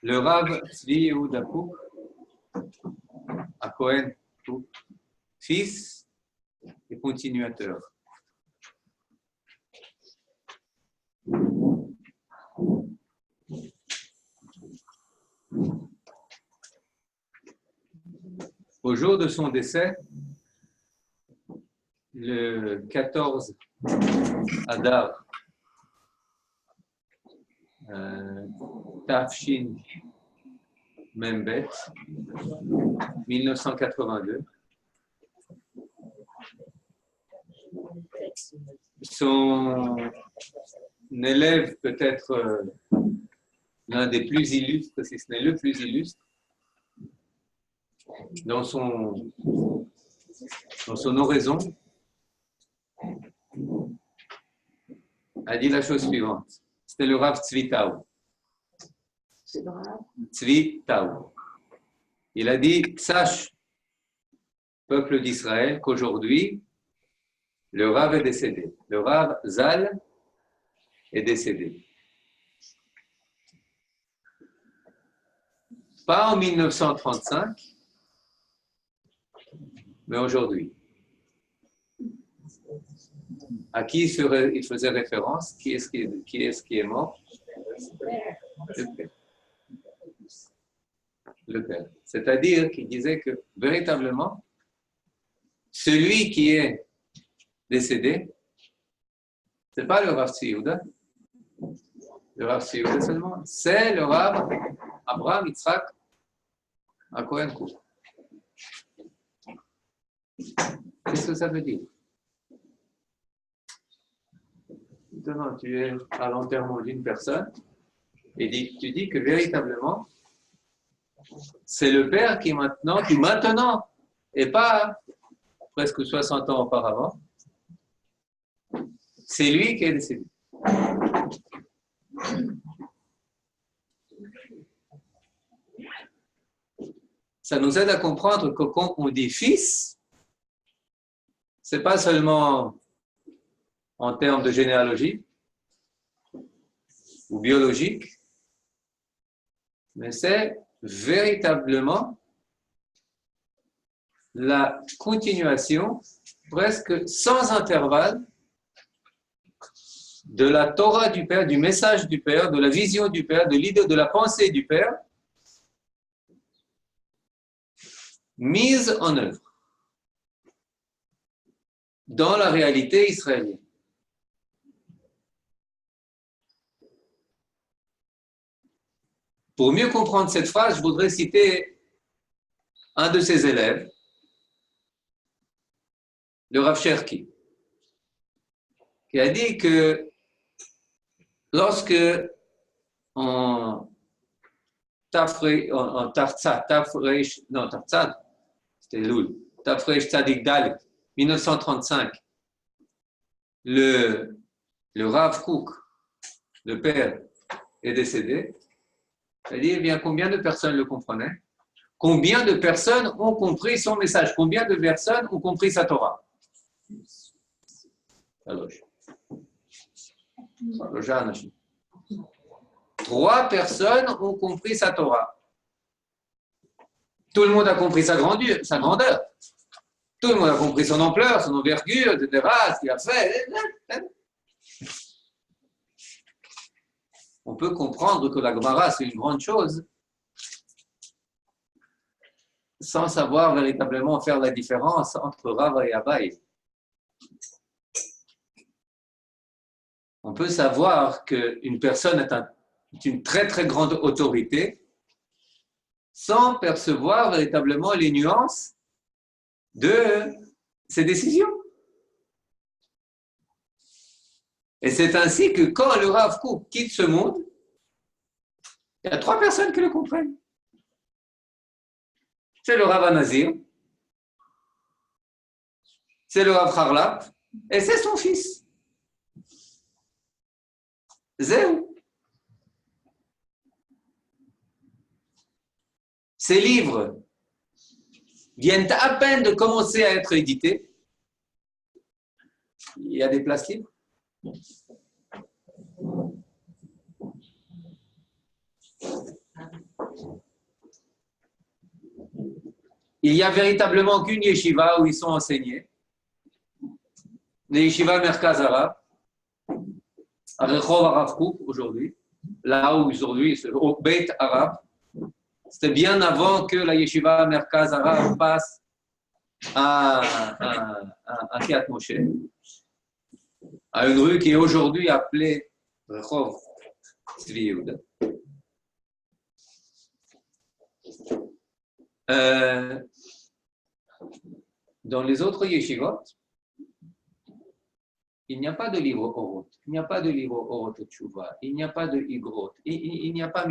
Le Rav Tzvi Yehuda Kook, à Cohen Kook, fils et continuateur. Au jour de son décès, le 14 Adar Tafshin Membet 1982, son élève, peut-être l'un des plus illustres, si ce n'est le plus illustre, dans son oraison, a dit la chose suivante. C'était le Rav Tzvi Tao. Tzvi Tao. Il a dit, sache, peuple d'Israël, qu'aujourd'hui, le Rav est décédé. Le Rav Zal est décédé. Pas en 1935, mais aujourd'hui. À qui il faisait référence? Qui est-ce qui est mort? Le Père. Le Père. C'est-à-dire qu'il disait que véritablement, celui qui est décédé, ce n'est pas le Rav Tzvi Yehuda, le Rav Tzvi Yehuda seulement, c'est le Rav Abraham Yitzhak à Cohen Kook. Qu'est-ce que ça veut dire? Maintenant, tu es à l'enterrement d'une personne et tu dis que véritablement, c'est le Père qui maintenant, et pas presque 60 ans auparavant, c'est lui qui est décédé. Ça nous aide à comprendre que quand on dit fils, c'est pas seulement en termes de généalogie ou biologique, mais c'est véritablement la continuation presque sans intervalle de la Torah du Père, du message du Père, de la vision du Père, de l'idée de la pensée du Père, mise en œuvre dans la réalité israélienne. Pour mieux comprendre cette phrase, je voudrais citer un de ses élèves, le Rav Cherki, qui a dit que lorsque en Tarzad, c'était Loul, Tafresh Tzadik Dalet, 1935, le Rav Kook, le père, est décédé. C'est-à-dire, eh bien, combien de personnes le comprenaient? Combien de personnes ont compris son message? Combien de personnes ont compris sa Torah? Alors, 3 personnes ont compris sa Torah. Tout le monde a compris sa grandeur. Tout le monde a compris son ampleur, son envergure, etc., ce qu'il a fait. On peut comprendre que la Gemara, c'est une grande chose, sans savoir véritablement faire la différence entre Rava et Abaye. On peut savoir qu'une personne est une très très grande autorité sans percevoir véritablement les nuances de ses décisions. Et c'est ainsi que quand le Rav Kook quitte ce monde, il y a 3 personnes qui le comprennent. C'est le Rav Nazir, c'est le Rav Harlap, et c'est son fils. Zéou. Ces livres viennent à peine de commencer à être édités. Il y a des places libres. il n'y a véritablement qu'une yeshiva où ils sont enseignés, les yeshivas Merkaz Arav, à Rehov Arav Kook aujourd'hui, là où aujourd'hui, c'est au Beit Arav. C'était bien avant que la yeshiva Merkaz Arav passe à Kiryat Moshe, à une rue qui est aujourd'hui appelée Rehov Tzvi Yehuda. Dans les autres yeshivot, il n'y a pas de livre Orot, il n'y a pas de livre Orot Tshuva, il n'y a pas de Igrot, il n'y a pas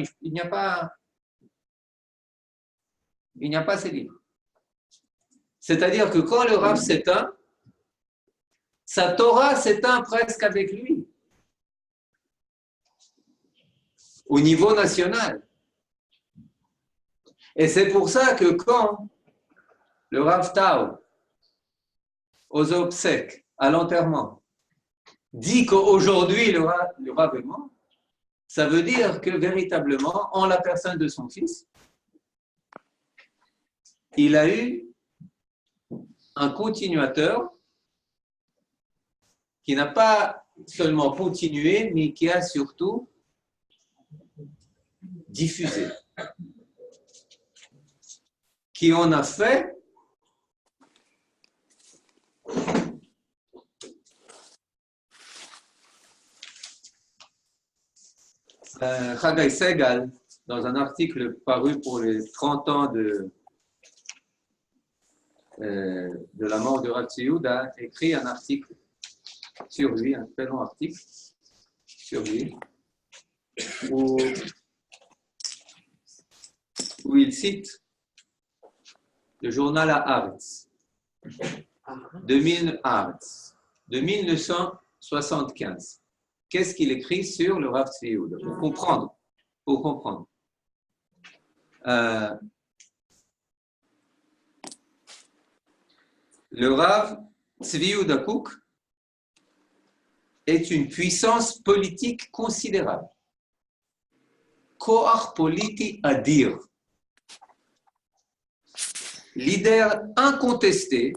ces livres. C'est-à-dire que quand le Rav s'éteint, sa Torah s'éteint presque avec lui, au niveau national. Et c'est pour ça que quand le Rav Tao, aux obsèques, à l'enterrement, dit qu'aujourd'hui le Rav est mort, ça veut dire que véritablement, en la personne de son fils, il a eu un continuateur qui n'a pas seulement continué, mais qui a surtout diffusé, qui en a fait Chagai Segal, dans un article paru pour les 30 ans de la mort de Rav Tzvi Yehuda, a écrit un article sur lui, un très long article sur lui, où il cite le journal Haaretz de 1975. Qu'est-ce qu'il écrit sur le Rav Tzvi Yehuda? Pour comprendre. Le Rav Tzvi Yehuda Kook est une puissance politique considérable. Koach politi adir. Leader incontesté,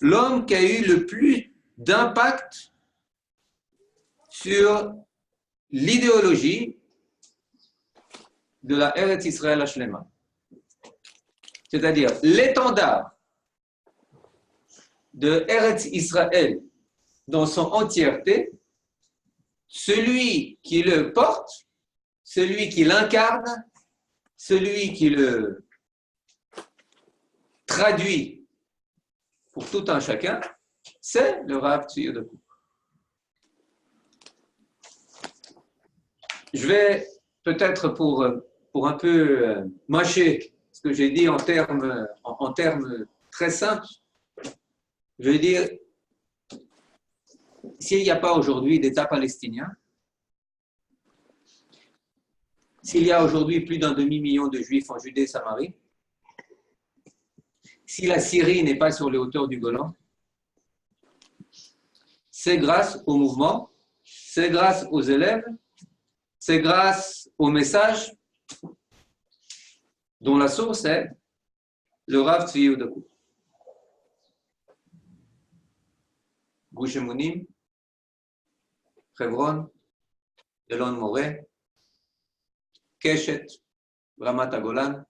l'homme qui a eu le plus d'impact sur l'idéologie de la Eretz Israël Hashlema. C'est-à-dire l'étendard de Eretz Israël dans son entièreté, celui qui le porte, celui qui l'incarne, celui qui le traduit pour tout un chacun, c'est le Rav Tzvi Yehuda Kook. Je vais peut-être pour un peu mâcher ce que j'ai dit en termes très simples, je vais dire, s'il n'y a pas aujourd'hui d'État palestinien, s'il y a aujourd'hui plus d'un demi-million de Juifs en Judée et Samarie, si la Syrie n'est pas sur les hauteurs du Golan, c'est grâce au mouvement, c'est grâce aux élèves, c'est grâce au message dont la source est le Rav Tzvi Yehuda Kook. Gush Emunim, Hebron, Elon Moreh, Keshet, Ramat HaGolan,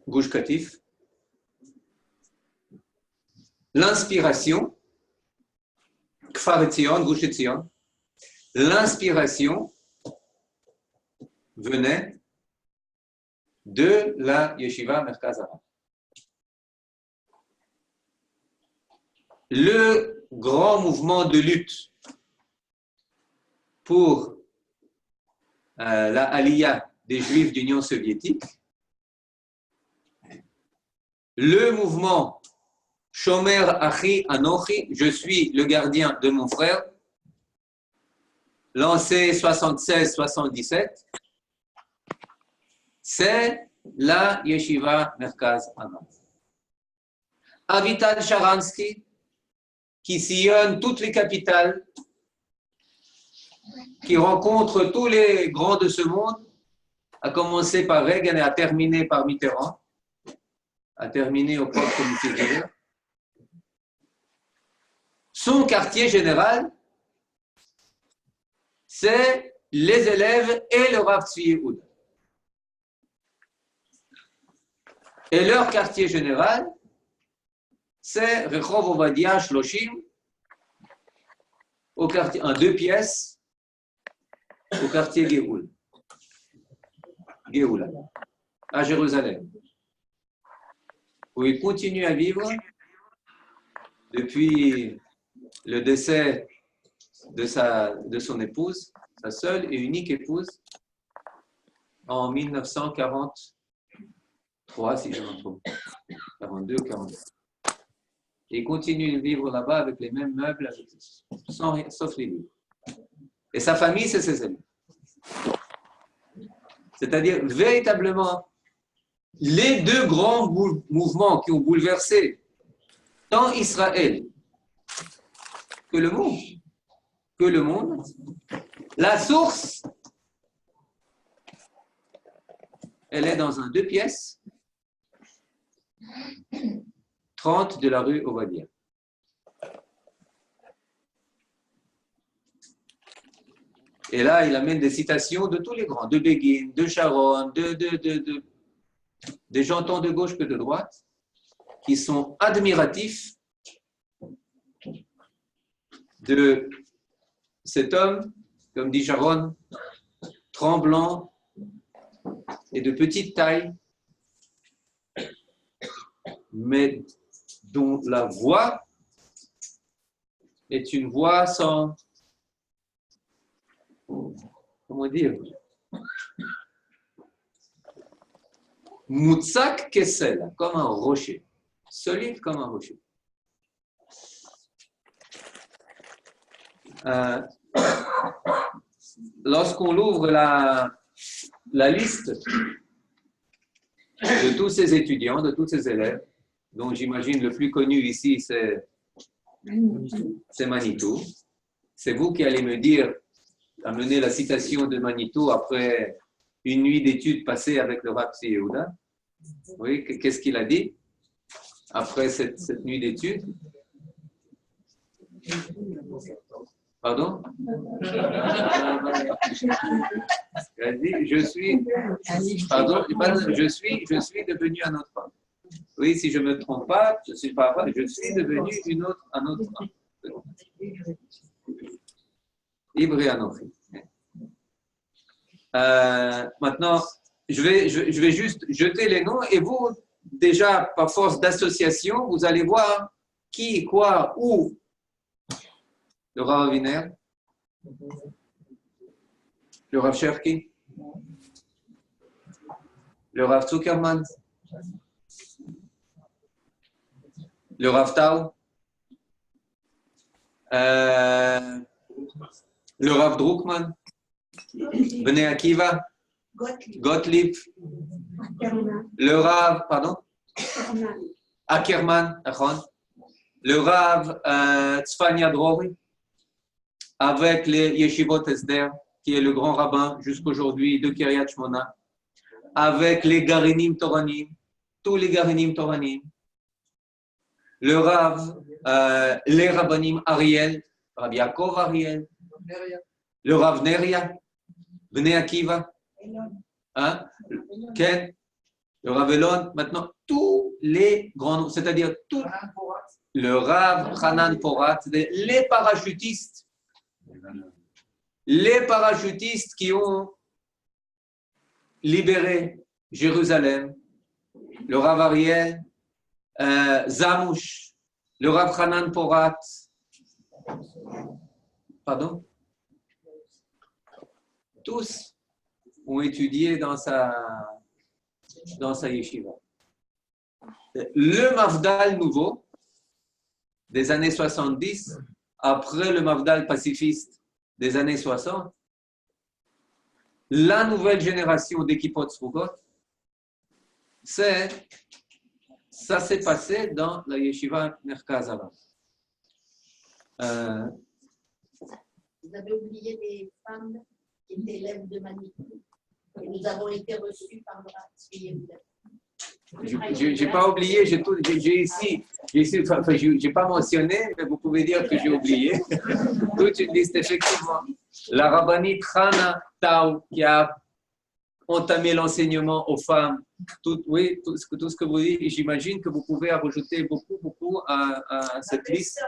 Gush Katif. L'inspiration, Kfar Etzion, Gush Etzion, l'inspiration venait de la Yeshiva Merkaz Arav. Le grand mouvement de lutte pour la Aliyah des Juifs d'Union soviétique, le mouvement Shomer Achi Anochi, je suis le gardien de mon frère, lancé 76-77, c'est la Yeshiva Merkaz Arav. Avital Sharansky, qui sillonne toutes les capitales, qui rencontre tous les grands de ce monde, a commencé par Reagan et a terminé par Mitterrand, a terminé au propre comité d'élèves. Son quartier général, c'est les élèves et le Rav Tzvi Yehuda. Et leur quartier général, c'est Rechov Ovadia Shloshim, au quartier, en 2 pièces, au quartier Géoula, à Jérusalem, où il continue à vivre depuis le décès de son épouse, sa seule et unique épouse, en 1943, si je me trompe, 42 ou 43. Et il continue de vivre là-bas avec les mêmes meubles, sauf les livres. Et sa famille, c'est ses amis. C'est-à-dire, véritablement, les 2 grands mouvements qui ont bouleversé tant Israël que le monde, la source, elle est dans un 2 pièces, 30 de la rue Ovadia. Et là, il amène des citations de tous les grands, de Begin, de Sharon, des gens tant de gauche que de droite, qui sont admiratifs de cet homme, comme dit Sharon, tremblant et de petite taille, mais dont la voix est une voix sans, comment dire, Moutsak Kessel, comme un rocher, solide comme un rocher. Lorsqu'on ouvre la liste de tous ces étudiants, de tous ces élèves, dont j'imagine le plus connu ici, c'est Manitou. C'est vous qui allez me dire, amener la citation de Manitou après une nuit d'études passée avec le Rav Tzvi Yehuda. Oui, qu'est-ce qu'il a dit après cette nuit d'études? Pardon? Il a dit, je suis devenu un autre homme. Oui, si je ne me trompe pas, je suis devenu un autre homme. Ibré Anochi. Maintenant, je vais juste jeter les noms et vous, déjà, par force d'association, vous allez voir qui, quoi, où. Le Rav Wiener, le Rav Cherki, le Rav Zuckerman, le Rav Tau, le Rav Druckmann, Bnei Akiva, Gottlieb, le Rav, pardon, Ackerman, le Rav Tzfania Drori, avec les Yeshivot Esder, qui est le grand rabbin jusqu'aujourd'hui de Kiryat Shmona, avec les Garenim Toranim, tous les Garenim Toranim, le Rav, les Rabbanim Ariel, Rabbi Yaakov Ariel, le Rav Neria, Bnei Akiva, hein, Ken, le Rav Elon, maintenant tous les grands noms, c'est-à-dire tout le Rav Hanan Porat, les parachutistes qui ont libéré Jérusalem, le Rav Ariel, Zamouch, le Rav Hanan Porat, pardon, tous ont étudié dans sa yeshiva. Le Mafdal nouveau des années 70, après le Mafdal pacifiste des années 60, la nouvelle génération d'Ekipot Srugot, ça s'est passé dans la yeshiva Merkaz Hava. Vous avez oublié les femmes qui étaient élèves de Manitou. Et nous avons été reçus par le Rav Tzvi. Je n'ai pas oublié, j'ai ici, enfin, je n'ai pas mentionné, mais vous pouvez dire que j'ai oublié. Toute une liste, effectivement. La rabbinite Hana Tao, qui a entamé l'enseignement aux femmes, tout ce que vous dites, et j'imagine que vous pouvez rajouter beaucoup à cette liste.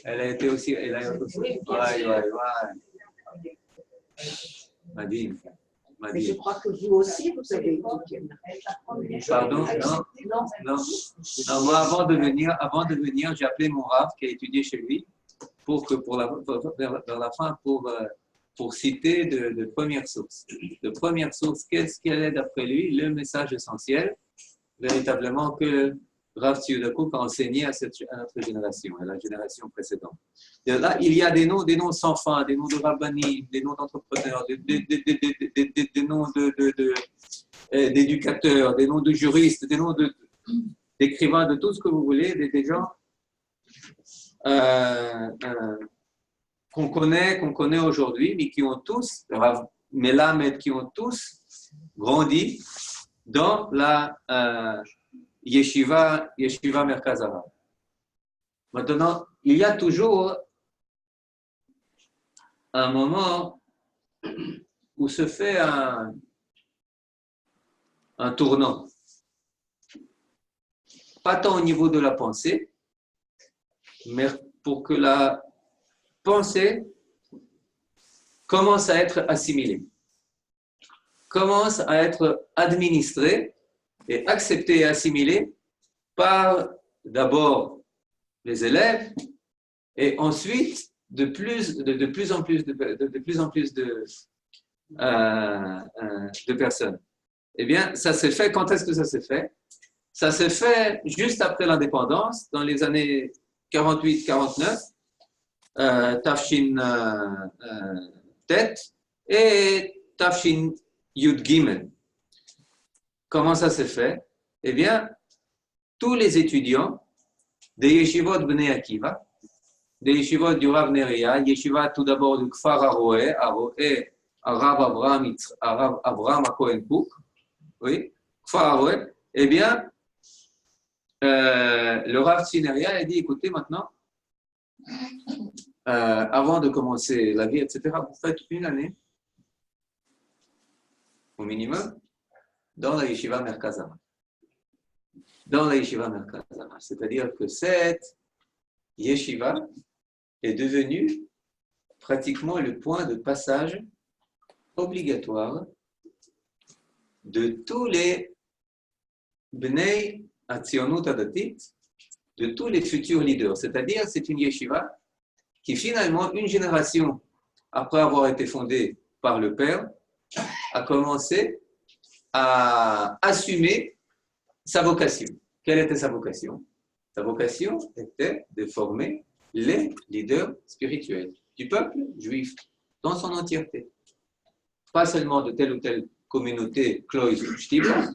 Elle a été aussi. Elle a aussi. Ouais. Madine. Mais je crois que vous aussi, vous avez étudié. Pardon? Non. Moi, avant de venir, j'ai appelé mon Rav qui a étudié chez lui vers la fin pour citer de première source. De première source, qu'est-ce qu'elle est d'après lui? Le message essentiel, véritablement, que Rav Tzvi a enseigné à notre génération, à la génération précédente. Et là, il y a des noms sans fin, des noms de rabbanim, des noms d'entrepreneurs, des noms d'éducateurs, des noms de juristes, des noms d'écrivains, de tout ce que vous voulez, des gens qu'on connaît aujourd'hui, mais qui ont tous, Rav Melamed, qui ont tous grandi dans la Yeshiva Merkaz Harav. Maintenant, il y a toujours un moment où se fait un tournant. Pas tant au niveau de la pensée, mais pour que la pensée commence à être assimilée, commence à être administrée et acceptée et assimilée par d'abord les élèves et ensuite de plus en plus de personnes. Eh bien, ça s'est fait, quand est-ce que ça s'est fait? Ça s'est fait juste après l'indépendance, dans les années 48-49, Tafshin Tet et Tafshin Yud Gimel. Comment ça s'est fait? Eh bien, tous les étudiants des yeshivot Bnei Akiva, des yeshivot du Rav Neria, yeshiva tout d'abord du Kfar Aroé, Rav Abraham Cohen Cook, oui, Kfar Aroé, eh bien, le Rav Neria a dit, écoutez maintenant, avant de commencer la vie, etc., vous faites une année, au minimum, dans la yeshiva Merkaz Harav. Dans la yeshiva Merkaz Harav. C'est-à-dire que cette yeshiva est devenue pratiquement le point de passage obligatoire de tous les Bnei Hatzionut Hadatit, de tous les futurs leaders. C'est-à-dire, c'est une yeshiva qui finalement, une génération après avoir été fondée par le père, a commencé à assumer sa vocation. Quelle était sa vocation? Sa vocation était de former les leaders spirituels du peuple juif dans son entièreté. Pas seulement de telle ou telle communauté, Kloïs ou Shtibla,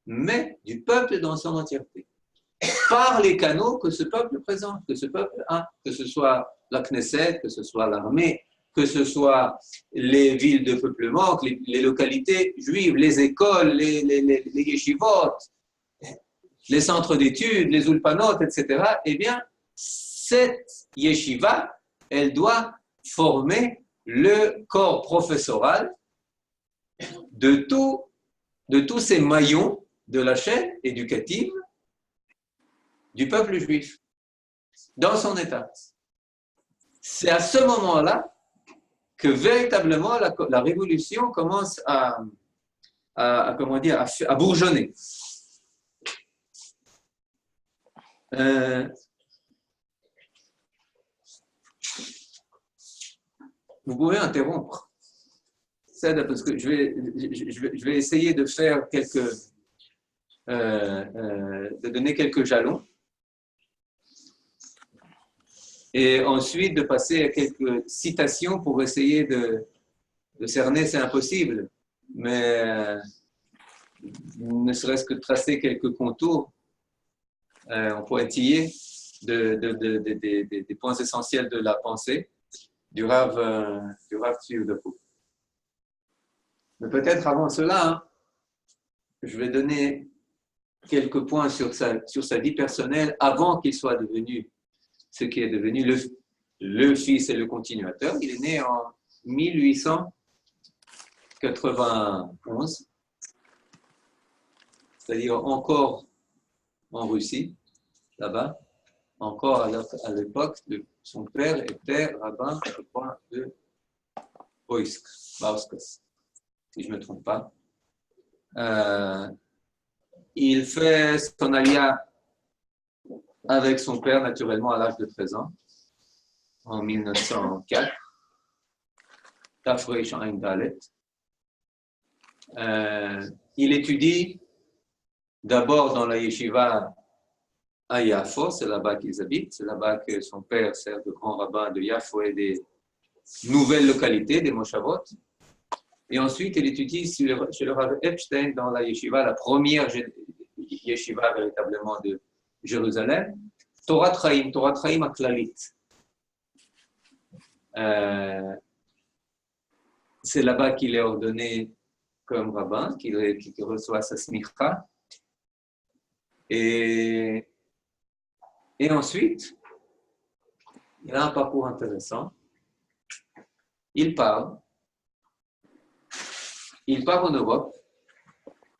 mais du peuple dans son entièreté. Par les canaux que ce peuple présente, que ce peuple a, que ce soit la Knesset, que ce soit l'armée, que ce soit les villes de peuplement, les localités juives, les écoles, les yeshivot, les centres d'études, les ulpanot, etc. Eh bien, cette yeshiva, elle doit former le corps professoral de tous ces maillons de la chaîne éducative du peuple juif, dans son état. C'est à ce moment-là que véritablement la révolution commence à bourgeonner. Vous pouvez interrompre. Parce que je vais essayer de faire de donner quelques jalons. Et ensuite de passer à quelques citations pour essayer de cerner, c'est impossible, mais ne serait-ce que tracer quelques contours en pointillé des points essentiels de la pensée du Rav Tzvi. Mais peut-être avant cela, hein, je vais donner quelques points sur sa vie personnelle avant qu'il soit devenu ce qui est devenu le fils et le continuateur. Il est né en 1891, c'est-à-dire encore en Russie, là-bas, encore à l'époque, son père était rabbin, je crois, de Bauskas, si je ne me trompe pas. Il fait son alia avec son père, naturellement, à l'âge de 13 ans, en 1904. Tafresh Ain Dalet. Il étudie d'abord dans la yeshiva à Yafo, c'est là-bas qu'ils habitent, c'est là-bas que son père sert de grand rabbin de Yafo et des nouvelles localités, des Moshavot. Et ensuite, il étudie chez le Rav Epstein dans la yeshiva, la première yeshiva véritablement de Jérusalem, Torah Traim Aklalit. C'est là-bas qu'il est ordonné comme rabbin, qu'il reçoit sa smicha. Et ensuite, il a un parcours intéressant. Il part en Europe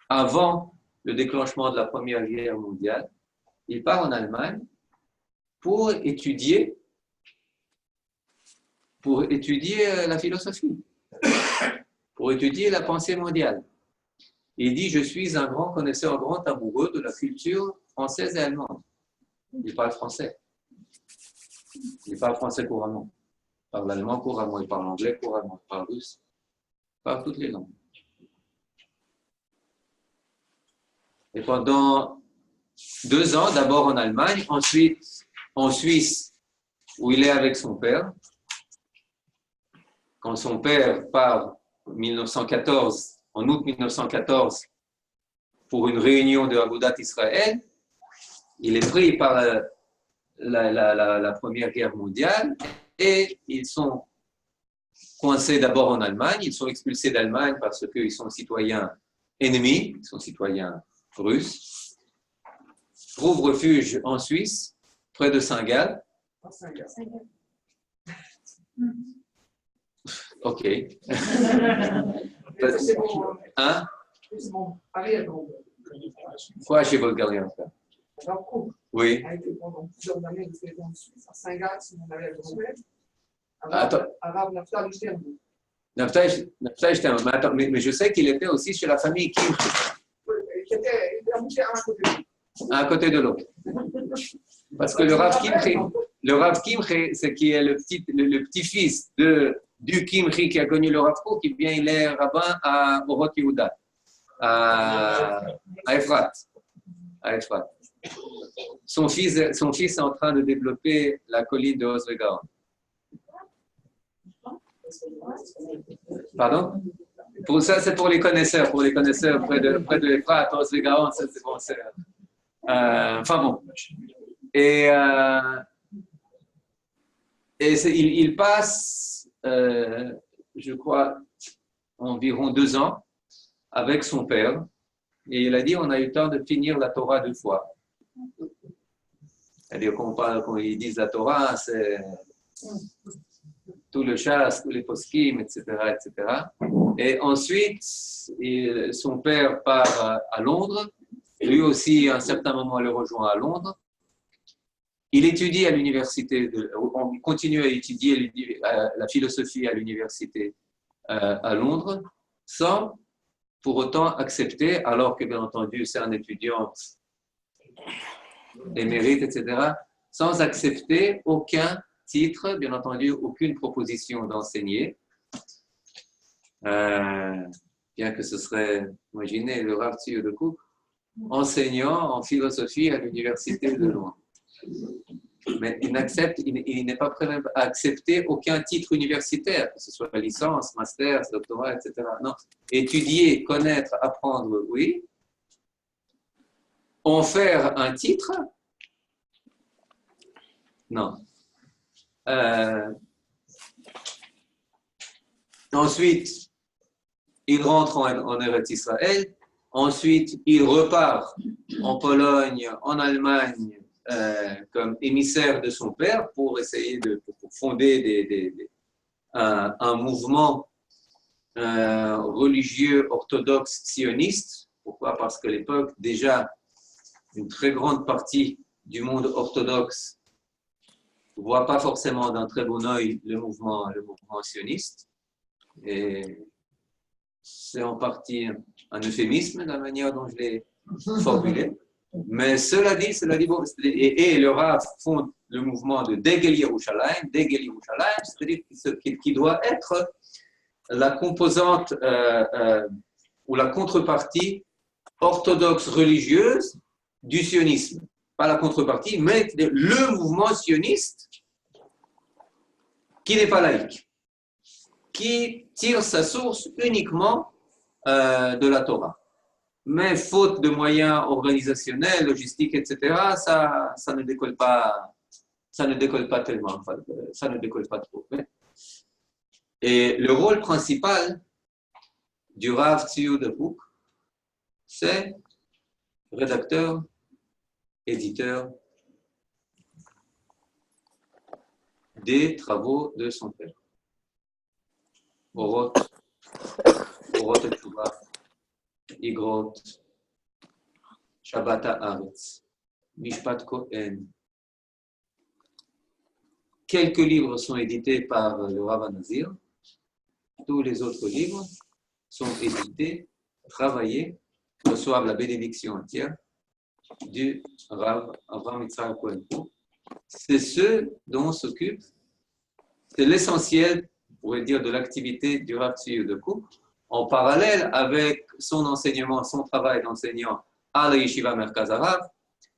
avant le déclenchement de la Première Guerre mondiale. Il part en Allemagne pour étudier la philosophie, pour étudier la pensée mondiale. Il dit, je suis un grand connaisseur, un grand amoureux de la culture française et allemande. Il parle français. Il parle français couramment. Il parle allemand couramment. Il parle anglais couramment. Il parle russe. Il parle toutes les langues. Et pendant 2 ans, d'abord en Allemagne, ensuite en Suisse, où il est avec son père. Quand son père part en 1914, en août 1914, pour une réunion de Agudat Israël, il est pris par la Première Guerre mondiale et ils sont coincés d'abord en Allemagne, ils sont expulsés d'Allemagne parce qu'ils sont citoyens ennemis, ils sont citoyens russes, trouvent refuge en Suisse, près de Saint-Gall. Ok. Hein? Quoi chez Bulgarien? Oui. Attends. Naftali Stern. Mais je sais qu'il était aussi chez la famille Kimchi. À côté de l'autre. Parce que le Rav Kimchi, c'est qui est le petit-fils du Kimchi qui a connu le Rav Kook, qui vient, il est rabbin à Orot Yehuda, à Efrat. Son fils est en train de développer la colline de Oswegaon. Pardon? Pour ça, c'est pour les connaisseurs près de Efrat, Oswegaon, ça c'est bon. Enfin bon. Et il passe, je crois, environ 2 ans avec son père. Et il a dit, on a eu le temps de finir la Torah 2 fois. C'est-à-dire quand ils disent la Torah, c'est tout le chasse, tous les poskim, etc., etc. Et ensuite, son père part à Londres. Lui aussi, à un certain moment, le rejoint à Londres. Il étudie à l'université, on continue à étudier la philosophie à l'université à Londres, sans pour autant accepter, alors que bien entendu c'est un étudiant émérite, etc., sans accepter aucun titre, bien entendu aucune proposition d'enseigner, bien que ce serait, imaginez, le Rav Tzvi de Kook, enseignant en philosophie à l'université de Londres. Mais il n'est pas prêt à accepter aucun titre universitaire, que ce soit licence, master, doctorat, etc. Non. Étudier, connaître, apprendre, oui. En faire un titre? Non. Ensuite, il rentre en Eretz Israël, ensuite il repart en Pologne, en Allemagne, comme émissaire de son père pour essayer pour fonder un mouvement religieux orthodoxe sioniste. Pourquoi? Parce qu'à l'époque, déjà, une très grande partie du monde orthodoxe ne voit pas forcément d'un très bon œil le mouvement sioniste. Et c'est en partie un euphémisme de la manière dont je l'ai formulé. Mais cela dit, bon, et le Rav fonde le mouvement de Degel Yerushalayim, c'est-à-dire qui doit être la composante ou la contrepartie orthodoxe religieuse du sionisme. Pas la contrepartie, mais le mouvement sioniste qui n'est pas laïque, qui tire sa source uniquement de la Torah. Mais faute de moyens organisationnels, logistiques, etc., ça ne décolle pas tellement, enfin, ça ne décolle pas trop. Et le rôle principal du Rav Tzvi de Kook, c'est rédacteur, éditeur des travaux de son père. Orot Teshuvah, Igrot, Shabbat Haaretz, Mishpat Kohen. Quelques livres sont édités par le Rav Nazir. Tous les autres livres sont édités, travaillés, reçoivent la bénédiction entière du Rav Avraham Yitzhak Cohen. C'est ce dont s'occupe, c'est l'essentiel, on pourrait dire, de l'activité du Rav Tzvi de Kook, en parallèle avec son enseignement, son travail d'enseignant à la Yeshiva Merkaz Harav,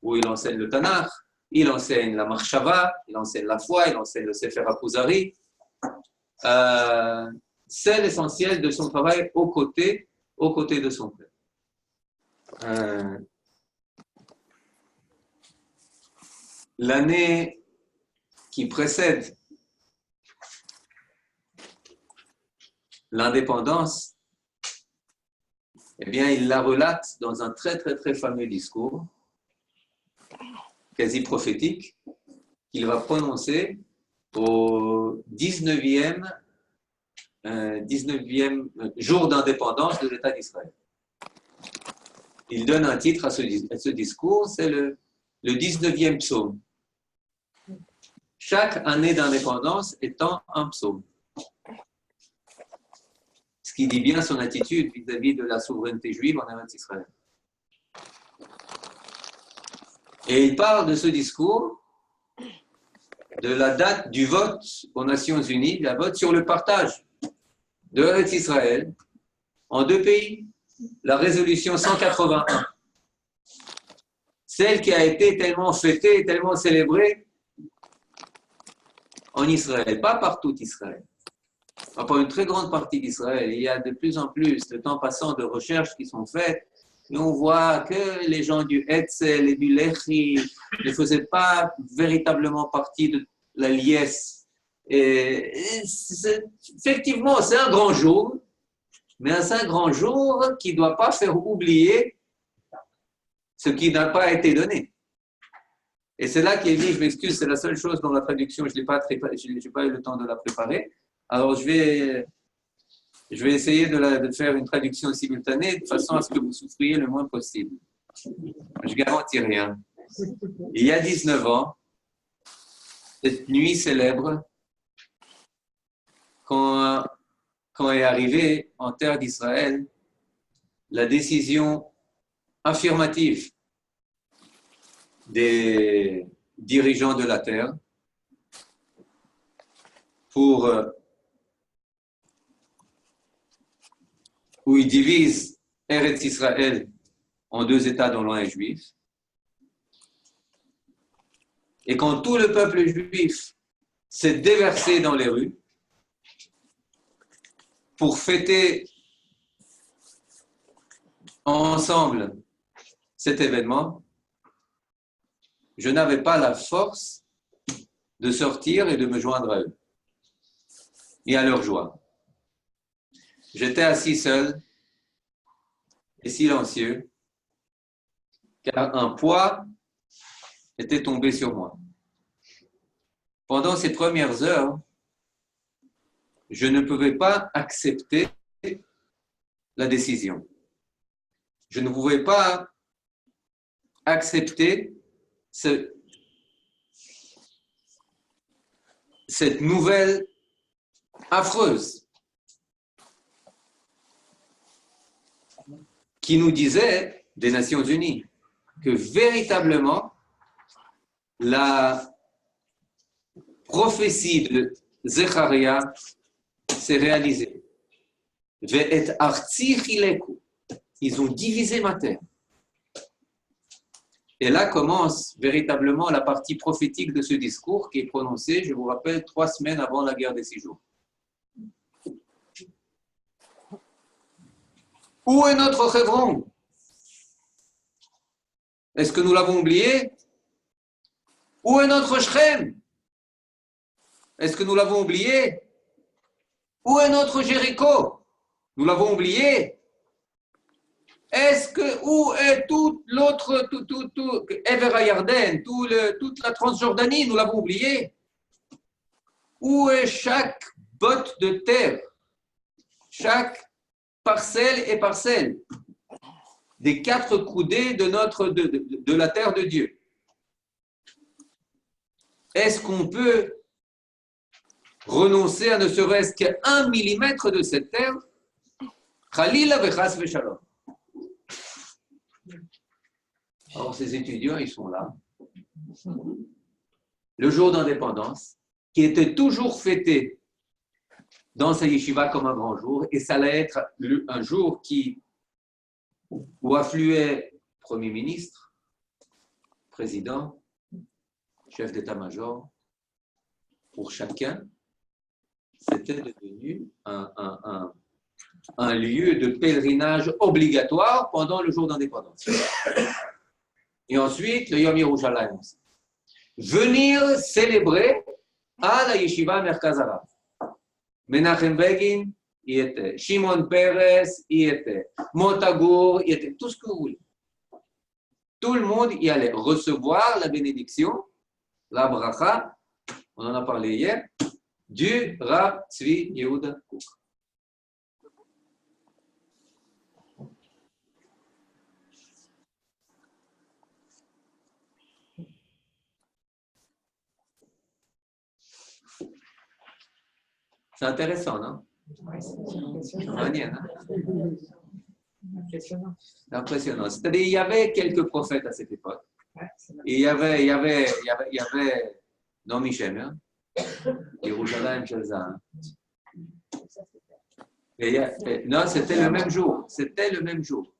où il enseigne le Tanakh, il enseigne la Marshava, il enseigne la foi, il enseigne le Sefer HaKuzari. C'est l'essentiel de son travail aux côtés de son père. L'année qui précède l'indépendance, eh bien, il la relate dans un très, très, très fameux discours, quasi prophétique, qu'il va prononcer au 19e jour d'indépendance de l'État d'Israël. Il donne un titre à ce discours, c'est le 19e psaume. Chaque année d'indépendance étant un psaume. Ce qui dit bien son attitude vis-à-vis de la souveraineté juive en Eretz Israël. Et il parle de ce discours, de la date du vote aux Nations Unies, la vote sur le partage de Eretz Israël en deux pays, la résolution 181, celle qui a été tellement fêtée, tellement célébrée en Israël, pas partout Israël. Pour une très grande partie d'Israël, il y a de plus en plus, de temps passant, de recherches qui sont faites, et on voit que les gens du Hetzel et du Lechi ne faisaient pas véritablement partie de la liesse. Et effectivement, c'est un grand jour, mais c'est un grand jour qui ne doit pas faire oublier ce qui n'a pas été donné. Et c'est là qu'il dit, je m'excuse, c'est la seule chose dans la traduction, je n'ai pas eu le temps de la préparer. Alors, je vais essayer de faire une traduction simultanée de façon à ce que vous souffriez le moins possible. Je ne garantis rien. Il y a 19 ans, cette nuit célèbre, quand est arrivée en terre d'Israël la décision affirmative des dirigeants de la terre où ils divisent Eretz Israël en deux États dont l'un est juif. Et quand tout le peuple juif s'est déversé dans les rues pour fêter ensemble cet événement, je n'avais pas la force de sortir et de me joindre à eux et à leur joie. j'étais assis seul et silencieux, car un poids était tombé sur moi. Pendant ces premières heures, je ne pouvais pas accepter la décision. Je ne pouvais pas accepter cette nouvelle affreuse qui nous disait des Nations Unies que véritablement la prophétie de Zecharia s'est réalisée. Ve'et artzi chileku. Ils ont divisé ma terre. Et là commence véritablement la partie prophétique de ce discours qui est prononcé, je vous rappelle, 3 semaines avant la guerre des 6 jours. Où est notre Hébron? Est-ce que nous l'avons oublié? Où est notre Shrem? Est-ce que nous l'avons oublié? Où est notre Jéricho? Nous l'avons oublié? Où est toute l'autre, Ever Yarden, toute la Transjordanie, nous l'avons oublié? Où est chaque botte de terre, chaque parcelle et parcelle des 4 coudées de la terre de Dieu? Est-ce qu'on peut renoncer à ne serait-ce qu'1 millimètre de cette terre? Chalila vechas veshalom. Alors, ces étudiants, ils sont là. Le jour d'indépendance, qui était toujours fêté dans sa yeshiva comme un grand jour, et ça allait être un jour où affluait Premier ministre, président, chef d'état-major. Pour chacun, c'était devenu un lieu de pèlerinage obligatoire pendant le jour d'indépendance. Et ensuite, le Yom Yerushalayim. Venir célébrer à la Yeshiva Merkaz Harav. Menachem Begin y était. Shimon Peres y était. Montagour y était. Tout ce que vous voulez. Tout le monde y allait recevoir la bénédiction, la bracha, on en a parlé hier, du Rav Tzvi Yehuda Kook. C'est intéressant, non? C'est impressionnant. C'est-à-dire, il y avait quelques prophètes à cette époque. Et il y avait Naomi Shemer, Yerushalayim Shel Zahav. Non, c'était le même jour. C'était le même jour.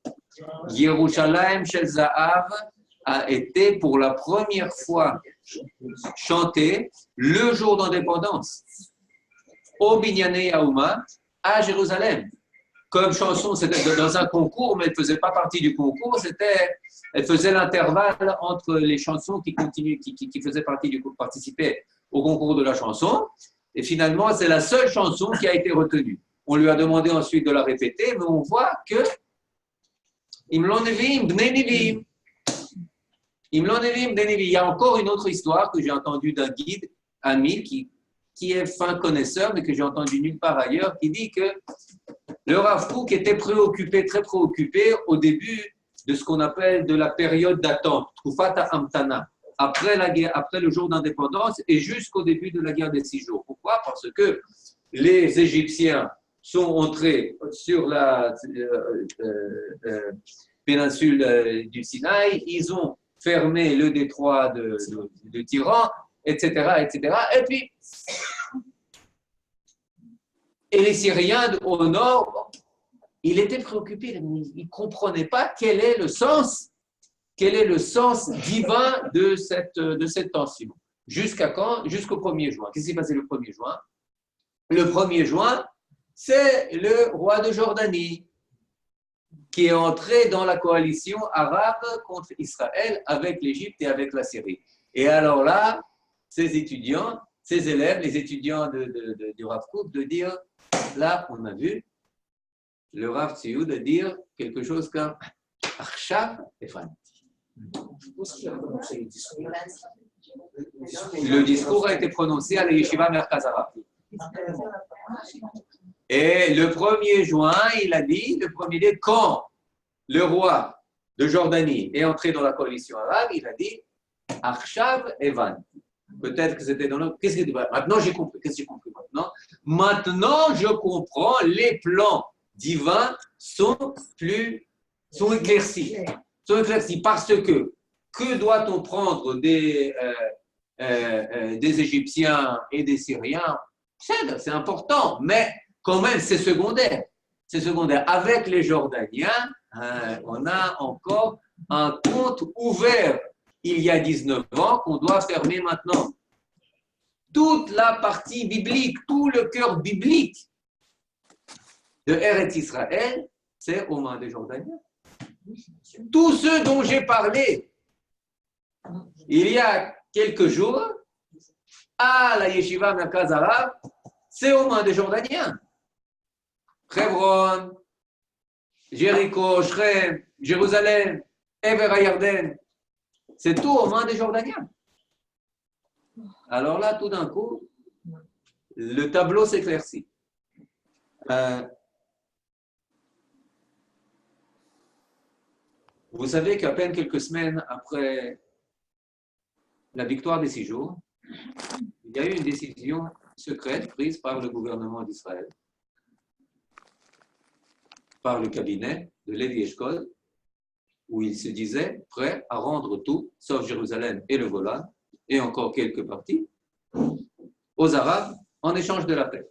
Yerushalayim Shel Zahav a été pour la première fois chanté le jour d'indépendance au Binyanei Haouma à Jérusalem. Comme chanson, c'était dans un concours, mais elle ne faisait pas partie du concours, elle faisait l'intervalle entre les chansons qui faisaient partie participaient au concours de la chanson, et finalement, c'est la seule chanson qui a été retenue. On lui a demandé ensuite de la répéter, mais on voit que Imlon Nevim, Bnei Nevim. Imlon Nevim, Bnei Nevim. Il y a encore une autre histoire que j'ai entendue d'un guide, ami, qui est fin connaisseur, mais que j'ai entendu nulle part ailleurs, qui dit que le Rav Kook était préoccupé, très préoccupé au début de ce qu'on appelle de la période d'attente, Trufata Amtana, après le jour d'indépendance et jusqu'au début de la guerre des 6 jours. Pourquoi? Parce que les Égyptiens sont entrés sur la péninsule du Sinaï, ils ont fermé le détroit de Tiran, etc., etc. Et les Syriens au nord, il était préoccupé, il ne comprenait pas quel est le sens divin de cette tension. Jusqu'à quand? Jusqu'au 1er juin. Qu'est-ce qui s'est passé le 1er juin? Le 1er juin, c'est le roi de Jordanie qui est entré dans la coalition arabe contre Israël avec l'Égypte et avec la Syrie. Et alors là, ces étudiants, ces élèves, les étudiants du Rav Kook, de dire, là, on a vu, le Rav Tzioud à dire quelque chose comme Achshav Evan. Le discours a été prononcé à la Yeshiva Merkaz Arav. Et le 1er juin, il a dit, quand le roi de Jordanie est entré dans la coalition arabe, il a dit Achshav Evan. Peut-être que c'était dans le. Maintenant j'ai compris. Qu'est-ce que j'ai compris maintenant? Maintenant je comprends, les plans divins sont éclaircis. Sont éclaircis parce que doit-on prendre des Égyptiens et des Syriens? C'est important, mais quand même c'est secondaire. C'est secondaire. Avec les Jordaniens, on a encore un compte ouvert il y a 19 ans qu'on doit fermer maintenant. Toute la partie biblique, tout le cœur biblique de Eretz Israël, c'est aux mains des Jordaniens. Tous ceux dont j'ai parlé il y a quelques jours à la Yeshiva Merkaz Arav, c'est aux mains des Jordaniens. Hebron, Jéricho, Shrem, Jérusalem, Ever HaYarden, c'est tout aux mains des Jordaniens. Alors là, tout d'un coup, le tableau s'éclaircit. Vous savez qu'à peine quelques semaines après la victoire des 6 jours, il y a eu une décision secrète prise par le gouvernement d'Israël, par le cabinet de Lévi Eshkol, où il se disait prêt à rendre tout, sauf Jérusalem et le Golan, et encore quelques parties, aux Arabes en échange de la paix.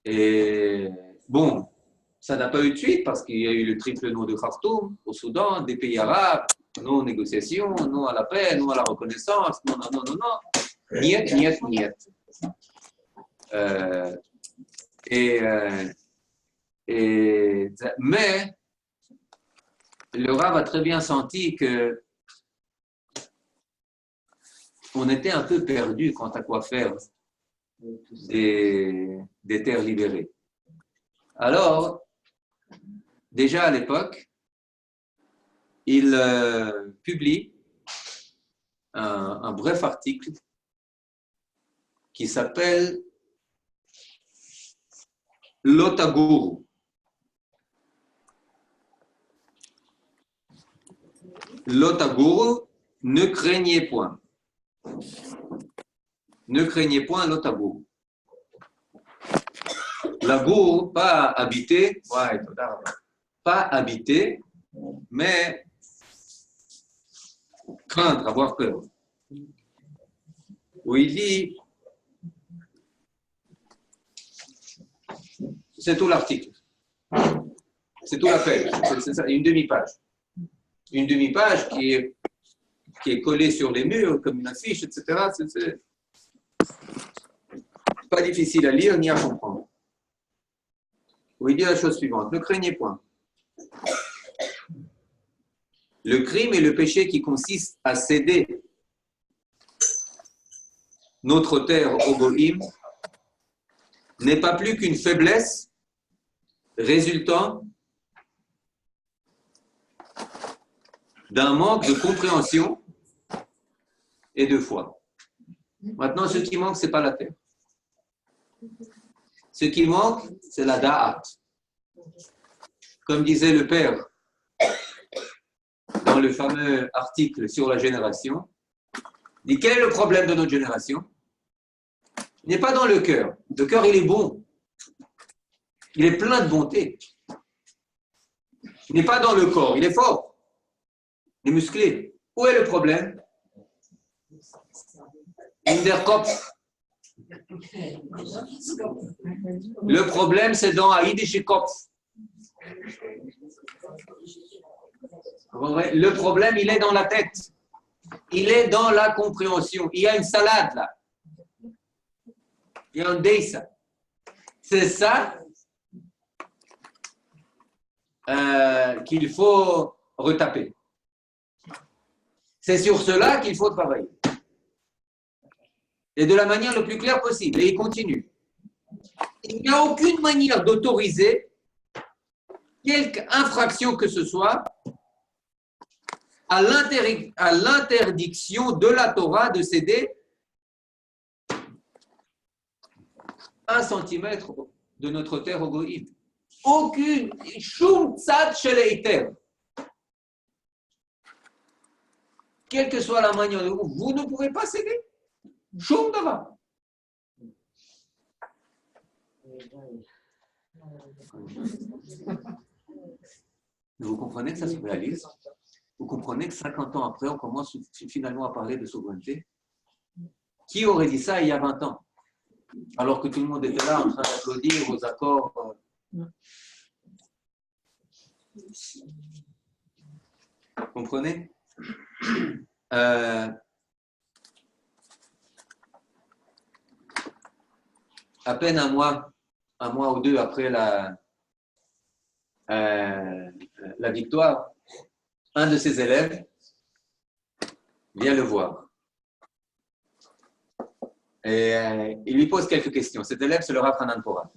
Et bon, ça n'a pas eu de suite parce qu'il y a eu le triple non de Khartoum au Soudan, des pays arabes, non aux négociations, non à la paix, non à la reconnaissance, non. Niet. Mais le Rav a très bien senti que on était un peu perdu quant à quoi faire des terres libérées. Alors, déjà à l'époque, il publie un bref article qui s'appelle Lotaguru. Lotaguru, ne craignez point. Ne craignez point Lotaguru. La gour, pas habité, pas habité, mais craindre, avoir peur. Où il dit, c'est tout l'article, c'est tout l'appel, c'est ça, une demi-page. Une demi-page qui est collée sur les murs comme une affiche, etc. C'est pas difficile à lire ni à comprendre. Où il dit la chose suivante, ne craignez point. Le crime et le péché qui consiste à céder notre terre au Goïm n'est pas plus qu'une faiblesse résultant d'un manque de compréhension et de foi. Maintenant, ce qui manque, ce n'est pas la terre. Ce qui manque, c'est la da'at. Comme disait le père dans le fameux article sur la génération, il dit quel est le problème de notre génération? Il n'est pas dans le cœur. Le cœur, il est bon. Il est plein de bonté. Il n'est pas dans le corps. Il est fort. Il est musclé. Où est le problème? In der Kopf. Le problème, c'est dans Haïdische Kopf. Le problème, il est dans la tête. Il est dans la compréhension. Il y a une salade là. Il y a un deissa. C'est ça qu'il faut retaper. C'est sur cela qu'il faut travailler. Et de la manière la plus claire possible. Et il continue. Il n'y a aucune manière d'autoriser quelque infraction que ce soit à l'interdiction de la Torah de céder 1 centimètre de notre terre au Goïm. Aucune, shum tzad shel heiter. Quelle que soit la manière de vous ne pouvez pas céder. Shum davar. Vous comprenez que ça se réalise? Vous comprenez que 50 ans après, on commence finalement à parler de souveraineté? Qui aurait dit ça il y a 20 ans? Alors que tout le monde était là en train d'applaudir aux accords. Vous comprenez? À peine un mois ou deux après la victoire, un de ses élèves vient le voir. Et il lui pose quelques questions. Cet élève, c'est le Rav Hanan Porat.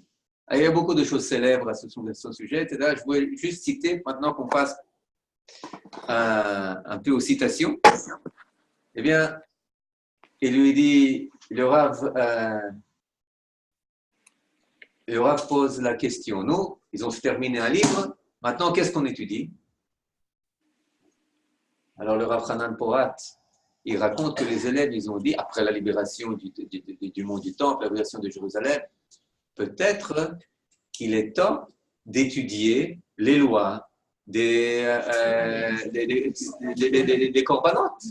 Il y a beaucoup de choses célèbres à ce sujet, etc. Je voulais juste citer, maintenant qu'on passe un peu aux citations. Eh bien, il lui dit, le Rav pose la question. Nous, ils ont terminé un livre. Maintenant, qu'est-ce qu'on étudie? Alors, le Rav Hanan Porat, il raconte que les élèves, ils ont dit, après la libération du mont du Temple, la libération de Jérusalem, peut-être qu'il est temps d'étudier les lois des corbanotes.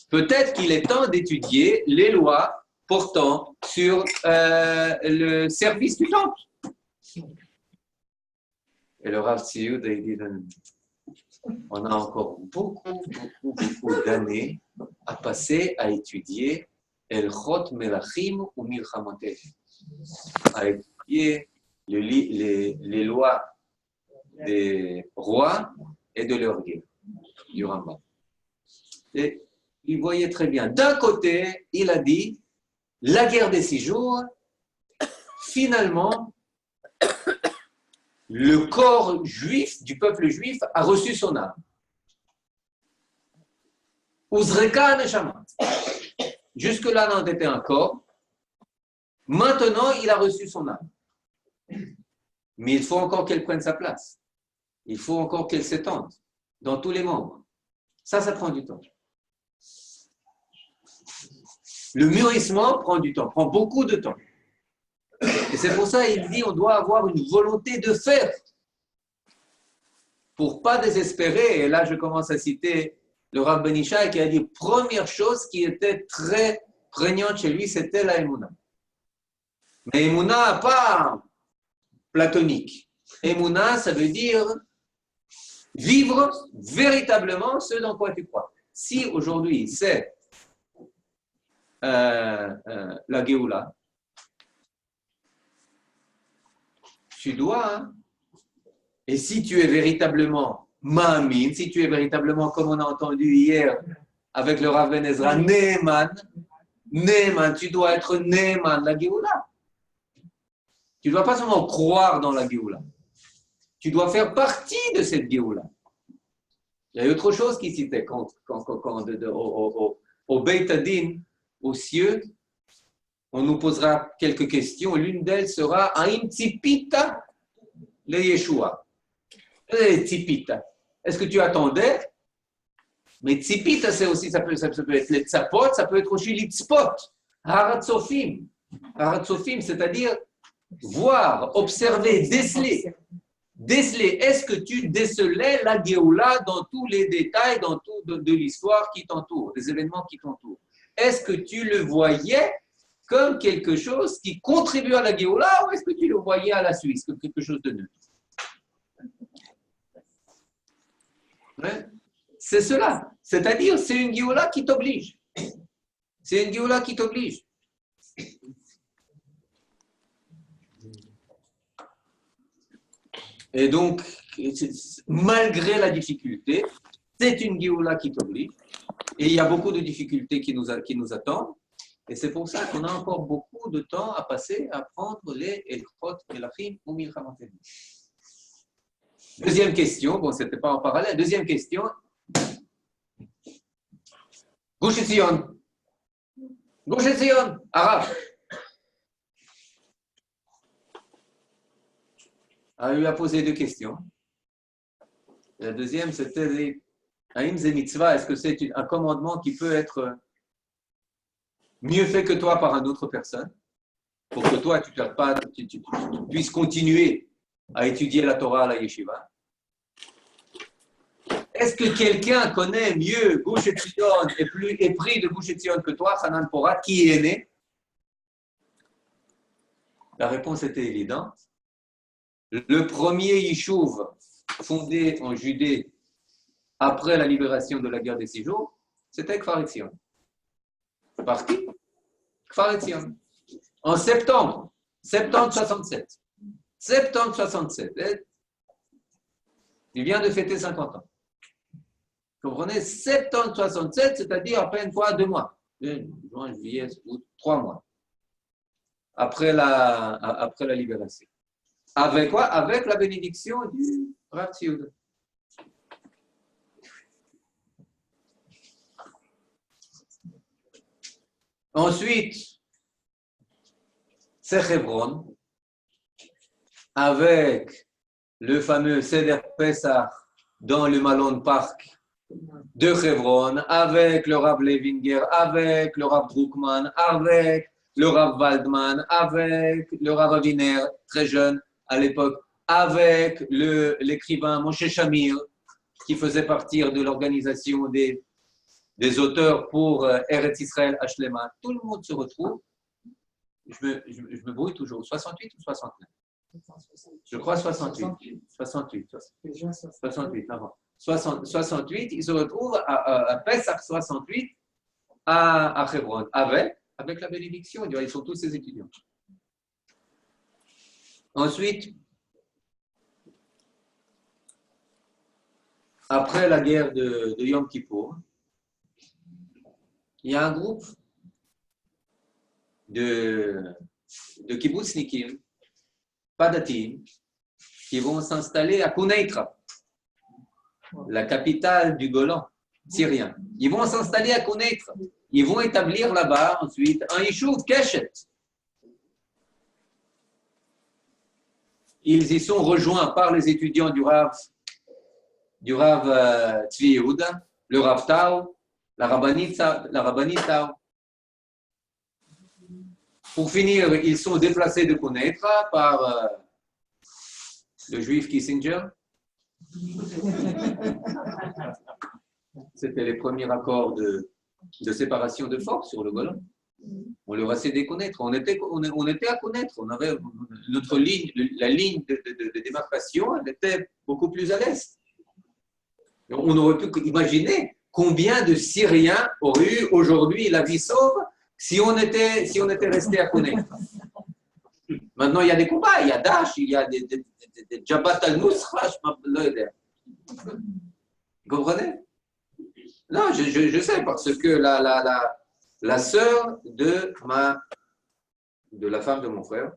Peut-être qu'il est temps d'étudier les lois portant sur le service du temple. Et le Rav Tzioud, il dit, on a encore beaucoup d'années à passer à étudier Elchot Melachim ou Milchamotet, à étudier les lois des rois et de leur guerre, du Rambam. Et il voyait très bien. D'un côté, il a dit, la guerre des 6 jours, finalement, le corps juif, du peuple juif, a reçu son âme. Uzreka Neshama. Jusque-là, non, était un corps. Maintenant, il a reçu son âme. Mais il faut encore qu'elle prenne sa place. Il faut encore qu'elle s'étende dans tous les membres. Ça prend du temps. Le mûrissement prend du temps, prend beaucoup de temps. Et c'est pour ça qu'il dit on doit avoir une volonté de faire pour ne pas désespérer. Et là, je commence à citer le Rav Ben Ishai qui a dit première chose qui était très prégnante chez lui, c'était la Emouna. Mais Emouna, pas platonique. Emouna, ça veut dire vivre véritablement ce dans quoi tu crois. Si aujourd'hui c'est la Géoula, tu dois, hein? Et si tu es véritablement Ma'amin, si tu es véritablement, comme on a entendu hier avec le Rav Ben Ezra, Neeman, tu dois être Neeman, la Géoula. Tu ne dois pas seulement croire dans la Géoula. Tu dois faire partie de cette Géoula. Il y a autre chose qui citait au Beit Hadin, aux cieux, on nous posera quelques questions. L'une d'elles sera Aïm Tzipita le Yeshua. Tzipita. Est-ce que tu attendais? Mais Tzipita, c'est aussi, ça peut être les Tzapot, ça peut être aussi les Tzpot. Haratzofim. Haratzofim, c'est-à-dire voir, observer, déceler. Déceler. Est-ce que tu décelais la Géoula dans tous les détails, dans tout de l'histoire qui t'entoure, des événements qui t'entourent? Est-ce que tu le voyais comme quelque chose qui contribue à la Géoula ou est-ce que tu le voyais à la Suisse comme quelque chose de neutre? Ouais. C'est cela. C'est-à-dire, c'est une Géoula qui t'oblige. C'est une Géoula qui t'oblige. Et donc, malgré la difficulté, c'est une Géoula qui t'oblige. Et il y a beaucoup de difficultés qui nous attendent. Et c'est pour ça qu'on a encore beaucoup de temps à passer à prendre les Elchot, Melachim ou Milchamatim. Deuxième question, bon, c'était pas en parallèle. Deuxième question. Gush Etzion. Gush Etzion, arabe. A eu à poser deux questions. La deuxième, c'était Aïm Ze Mitzvah, est-ce que c'est un commandement qui peut être mieux fait que toi par une autre personne, pour que toi, tu puisses continuer à étudier la Torah à la yeshiva? Est-ce que quelqu'un connaît mieux Gush Etzion et plus épris de Gush Etzion que toi, Hanan Porat, qui est né? La réponse était évidente. Le premier Yishuv fondé en Judée après la libération de la guerre des 6 jours, c'était Kfar Etzion. Par qui? Kfar Etzion. En septembre 67. Septembre 67. Il vient de fêter 50 ans. Vous comprenez? Septembre 67, c'est-à-dire à peine quoi? 2 mois. Juin, juillet, août, 3 mois. Après la libération. Avec quoi? Avec la bénédiction du Rav Tzvi. Ensuite, c'est Hebron, avec le fameux Seder Pesach dans le Malon Park de Hebron, avec le Rav Levinger, avec le Rav Druckmann, avec le Rav Waldman, avec le Rav Aviner, très jeune à l'époque, avec l'écrivain Moshe Shamir, qui faisait partie de l'organisation des auteurs pour Eretz Israël Hashlema. Tout le monde se retrouve. Je me brouille toujours. 68 ou 69? Je crois 68. 68 avant. 68, ils se retrouvent à Pesach 68 à Hebron, avec la bénédiction. Ils sont tous ces étudiants. Ensuite, après la guerre de Yom Kippour, il y a un groupe de kibbutznikim, pas datim, qui vont s'installer à Kuneitra, la capitale du Golan syrien. Ils vont s'installer à Kuneitra. Ils vont établir là-bas ensuite un yishuv Keshet. Ils y sont rejoints par les étudiants du Rav Tzvi Yehuda, le Rav Tao, la rabbinite Tao. Pour finir, ils sont déplacés de Kuneitra par le juif Kissinger. C'était les premiers accords de séparation de force sur le Golan. On leur a cédé Kuneitra. On était à Kuneitra. On avait notre ligne, la ligne de démarcation, elle était beaucoup plus à l'est. On aurait pu imaginer combien de Syriens auraient eu aujourd'hui la vie sauve si on était resté à Kuneitra. Maintenant, il y a des combats, il y a Daesh, il y a des Jabhat al-Nusra, vous comprenez? Non, je sais, parce que la sœur de la femme de mon frère,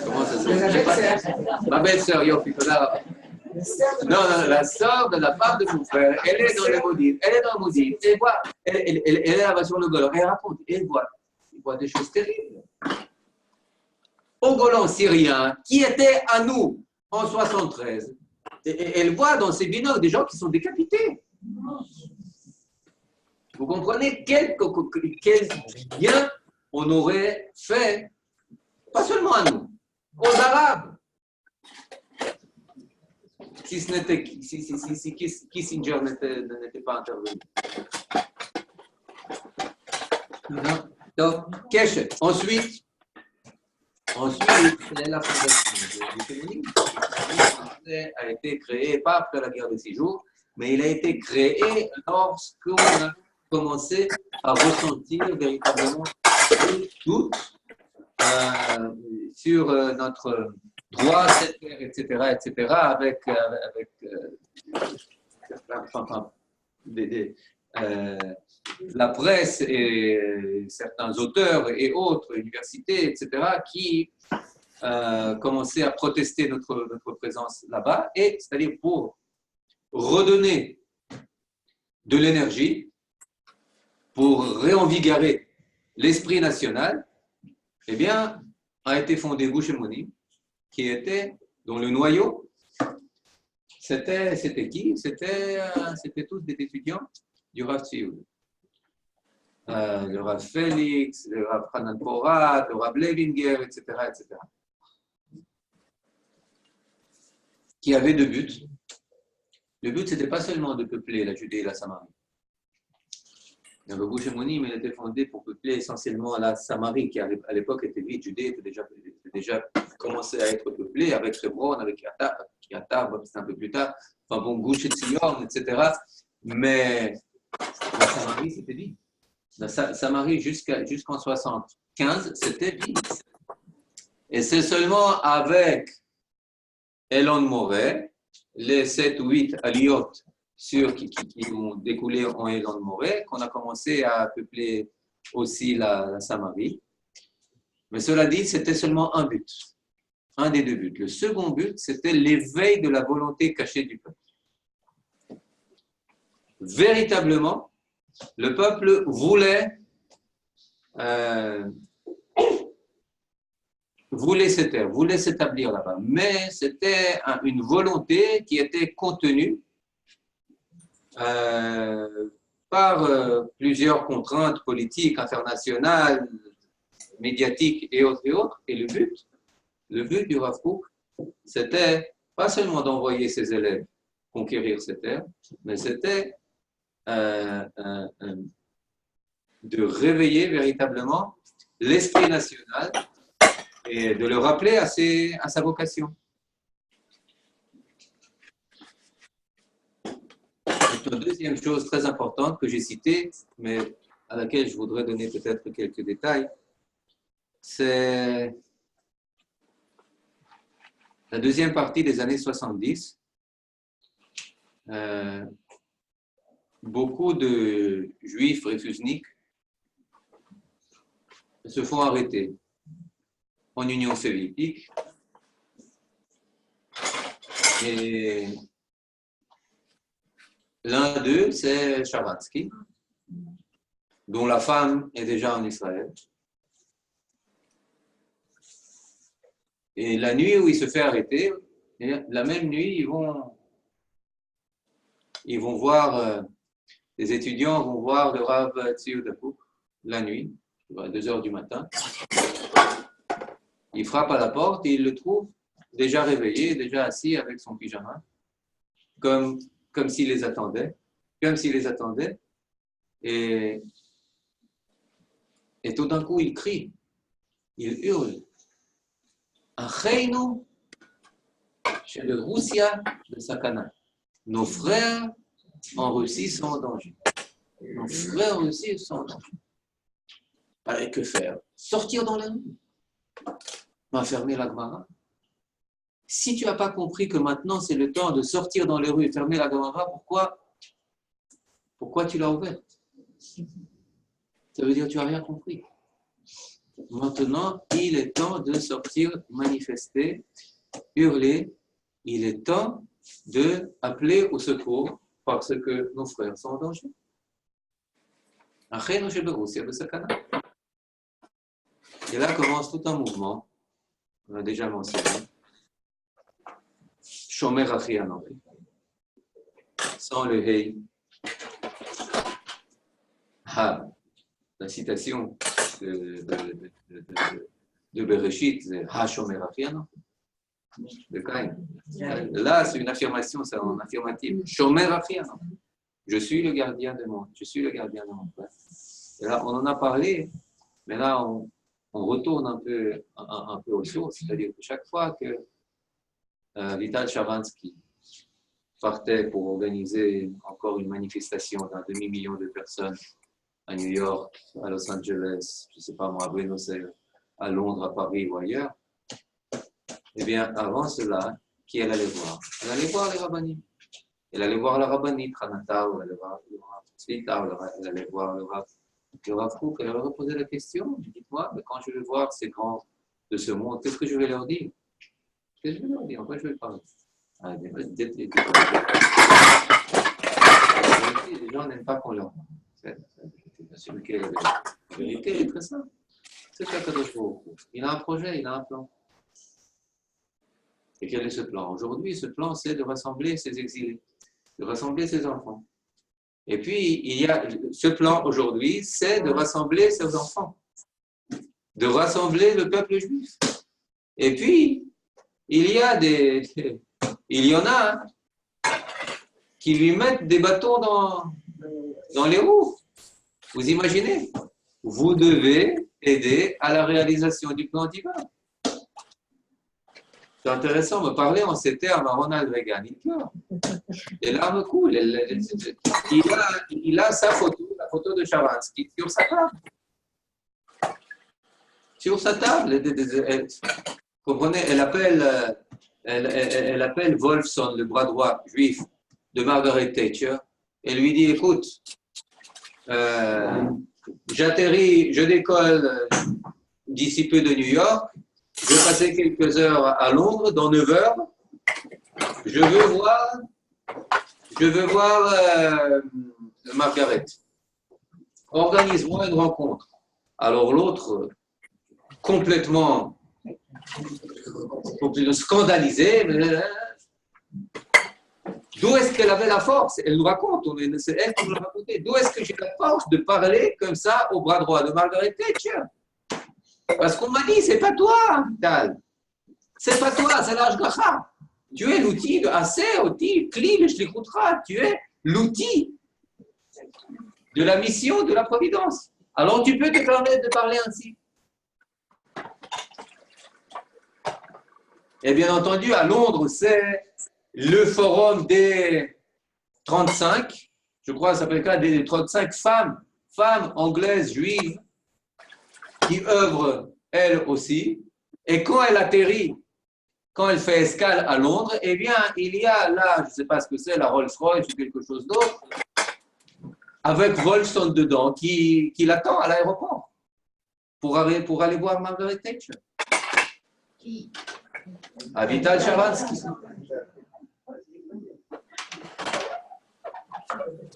comment ça s'appelle? Ma belle-sœur, Yofi, non, la sœur de la femme de mon frère, elle est dans le Modim, elle est là-bas sur le Golan, elle raconte, elle voit des choses terribles. Au Golan syrien, qui était à nous en 73, elle voit dans ses binocles des gens qui sont décapités. Vous comprenez quel bien on aurait fait, pas seulement à nous, aux Arabes, si Kissinger n'était pas intervenu. Donc, Keshet. Ensuite, la fondation du communisme a été créée, pas après la guerre des 6 jours, mais il a été créé lorsqu'on a commencé à ressentir véritablement le doute sur notre droit, etc., avec la presse et certains auteurs et autres, universités, etc., qui commençaient à protester notre présence là-bas, et c'est-à-dire pour redonner de l'énergie, pour réenvigorer l'esprit national, eh bien, a été fondé Gush Emonim, qui était, dont le noyau, c'était qui? C'était tous des étudiants du Rav Tzioud. Le Rav Félix, le Rav Hanan Porat, le Rav Levinger, etc., etc. Qui avaient deux buts. Le but, ce n'était pas seulement de peupler la Judée et la Samarie. Le Gush Emonim, il était fondé pour peupler essentiellement la Samarie, qui à l'époque était vide. Judée était déjà commencé à être peuplée avec Hebron, avec Yatar, c'est un peu plus tard, enfin bon, Gush Etzion, etc. Mais la Samarie, c'était vide. La Samarie, jusqu'en 75, c'était vide. Et c'est seulement avec Elon Moreh, les 7 ou 8 aliyot qui ont découlé en Elon Moreh, qu'on a commencé à peupler aussi la Samarie. Mais cela dit, c'était seulement un but, un des deux buts. Le second but, c'était l'éveil de la volonté cachée du peuple. Véritablement, le peuple voulait ces terres, voulait s'établir là-bas, mais c'était une volonté qui était contenue par plusieurs contraintes politiques, internationales, médiatiques et autres. Et le but du Rav Kook, c'était pas seulement d'envoyer ses élèves conquérir ces terres, mais c'était de réveiller véritablement l'esprit national et de le rappeler à sa vocation. Une deuxième chose très importante que j'ai citée, mais à laquelle je voudrais donner peut-être quelques détails, c'est la deuxième partie des années 70. Beaucoup de juifs réfusniques se font arrêter en Union soviétique et l'un d'eux, c'est Sharansky, dont la femme est déjà en Israël. Et la nuit où il se fait arrêter, la même nuit, ils vont voir, les étudiants vont voir le Rav Tzioud Akouk, la nuit, à 2 heures du matin. Ils frappent à la porte et ils le trouvent déjà réveillé, déjà assis avec son pyjama, comme s'il les attendait, et tout d'un coup, il crie, il hurle. Acheinu chez le Roussia de Sakana. Nos frères en Russie sont en danger. Nos frères en Russie sont en danger. Alors, que faire? Sortir dans la rue? Fermer la Gemara? Si tu n'as pas compris que maintenant c'est le temps de sortir dans les rues et fermer la Gemara, pourquoi tu l'as ouverte? Ça veut dire que tu n'as rien compris. Maintenant, il est temps de sortir, manifester, hurler. Il est temps d'appeler au secours parce que nos frères sont en danger. Et là commence tout un mouvement, on a déjà mentionné, Shomer Achi Anochi, sans le Hei. La citation de Bereshit, c'est Ha Shomer Achi Anochi, de Caïn. Là, c'est une affirmation, c'est un affirmatif. Shomer Achi Anochi. Je suis le gardien de mon frère. Et là, on en a parlé, mais là, on retourne un peu aux sources, c'est-à-dire que chaque fois que Vital Sharansky partait pour organiser encore une manifestation d'un demi-million de personnes à New York, à Los Angeles, je ne sais pas moi, à Buenos Aires, à Londres, à Paris ou ailleurs, eh bien, avant cela, qui elle allait voir? Elle allait voir les rabbinim. Elle allait voir la rabbinite, Hanata, ou elle allait voir Tzvita, ou elle allait voir le Rav Kook, elle leur a posé la question, dites-moi, mais quand je vais voir ces grands de ce monde, qu'est-ce que je vais leur dire? Qu'est-ce que je vais leur dire? En quoi je vais parler? Les gens n'aiment pas qu'on leur parle. C'est lequel la vérité est très simple. C'est ça Kadosh Baruch Hu. Il a un projet, il a un plan. Et quel est ce plan? Aujourd'hui, ce plan, c'est de rassembler ses exilés, de rassembler ses enfants. Et puis, il y a ce plan aujourd'hui, c'est de rassembler ses enfants, de rassembler le peuple juif. Et puis, il y en a hein, qui lui mettent des bâtons dans les roues. Vous imaginez? Vous devez aider à la réalisation du plan divin. C'est intéressant, me parler en ces termes à Ronald Reagan. Les larmes coulent. Il a sa photo, la photo de Sharansky, sur sa table. Sur sa table. Comprenez, elle appelle Wolfson, le bras droit juif de Margaret Thatcher, et lui dit, écoute, j'atterris, je décolle d'ici peu de New York, je vais passer quelques heures à Londres, dans 9 heures, je veux voir Margaret. Organise-moi une rencontre. Alors l'autre, complètement scandalisé, d'où est-ce qu'elle avait la force? Elle nous raconte, c'est elle qui nous l'a raconté. D'où est-ce que j'ai la force de parler comme ça au bras droit de Margaret Thatcher? Parce qu'on m'a dit, c'est pas toi, Tal. C'est pas toi, c'est l'Ashgacha. Tu es l'outil de Aser, outil, Kli, je l'écouterai. Tu es l'outil de la mission de la providence. Alors tu peux te permettre de parler ainsi. Et bien entendu, à Londres, c'est le forum des 35, je crois que ça s'appelle quoi, des 35 femmes anglaises, juives, qui œuvrent, elles aussi. Et quand elle atterrit, quand elle fait escale à Londres, eh bien, il y a là, je ne sais pas ce que c'est, la Rolls-Royce ou quelque chose d'autre, avec Wolfson dedans, qui l'attend à l'aéroport pour aller voir Margaret Thatcher. Avital Sharansky.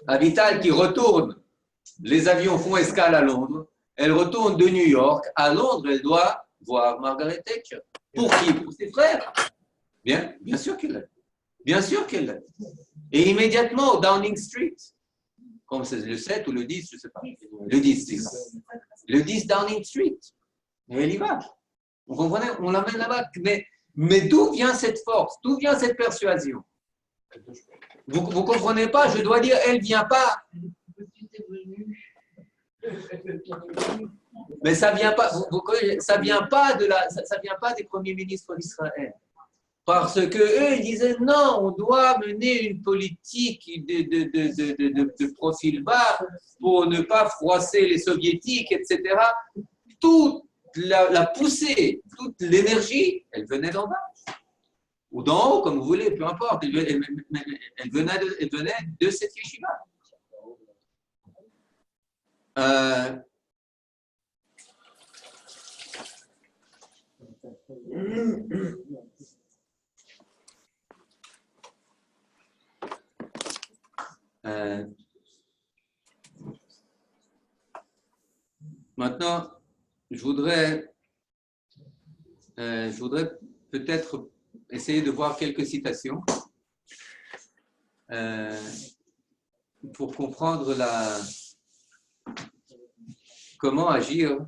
Avital qui retourne, les avions font escale à Londres, elle retourne de New York, à Londres, elle doit voir Margaret Thatcher. Pour qui? Pour ses frères. Bien sûr qu'elle l'aide. Bien sûr qu'elle l'aide. Et immédiatement au Downing Street, comme c'est le 7 ou le 10, je ne sais pas. Le 10. Le 10 Downing Street. Et elle y va. Vous comprenez? On l'amène là-bas. Mais d'où vient cette force? D'où vient cette persuasion? Vous ne comprenez pas? Je dois dire, elle ne vient pas. Mais ça vient pas. Ça vient pas ça vient pas des premiers ministres d'Israël. Parce que eux, ils disaient non, on doit mener une politique de profil bas pour ne pas froisser les soviétiques, etc. Toute la poussée, toute l'énergie, elle venait d'en bas. Ou d'en haut, comme vous voulez, peu importe. Elle venait de cette yeshiva. Maintenant, je voudrais peut-être essayer de voir quelques citations pour comprendre comment agir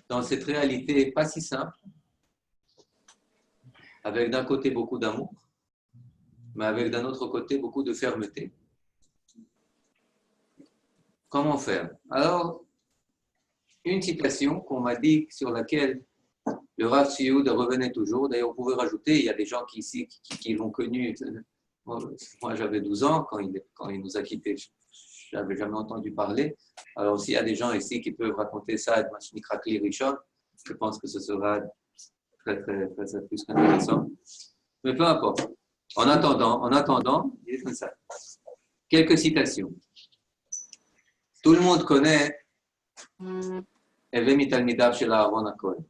dans cette réalité pas si simple, avec d'un côté beaucoup d'amour, mais avec d'un autre côté beaucoup de fermeté. Comment faire? Alors, une citation qu'on m'a dit, sur laquelle le Rav Tzvi revenait toujours. D'ailleurs, on pouvait rajouter, il y a des gens ici qui l'ont connu. Moi, j'avais 12 ans quand il nous a quittés. Je n'avais jamais entendu parler. Alors, s'il y a des gens ici qui peuvent raconter ça, je pense que ce sera très, très, très plus qu'intéressant. Mais peu importe. En attendant, il est comme ça. Quelques citations. Tout le monde connaît Eve mitalmidav shel Aaron HaKohen.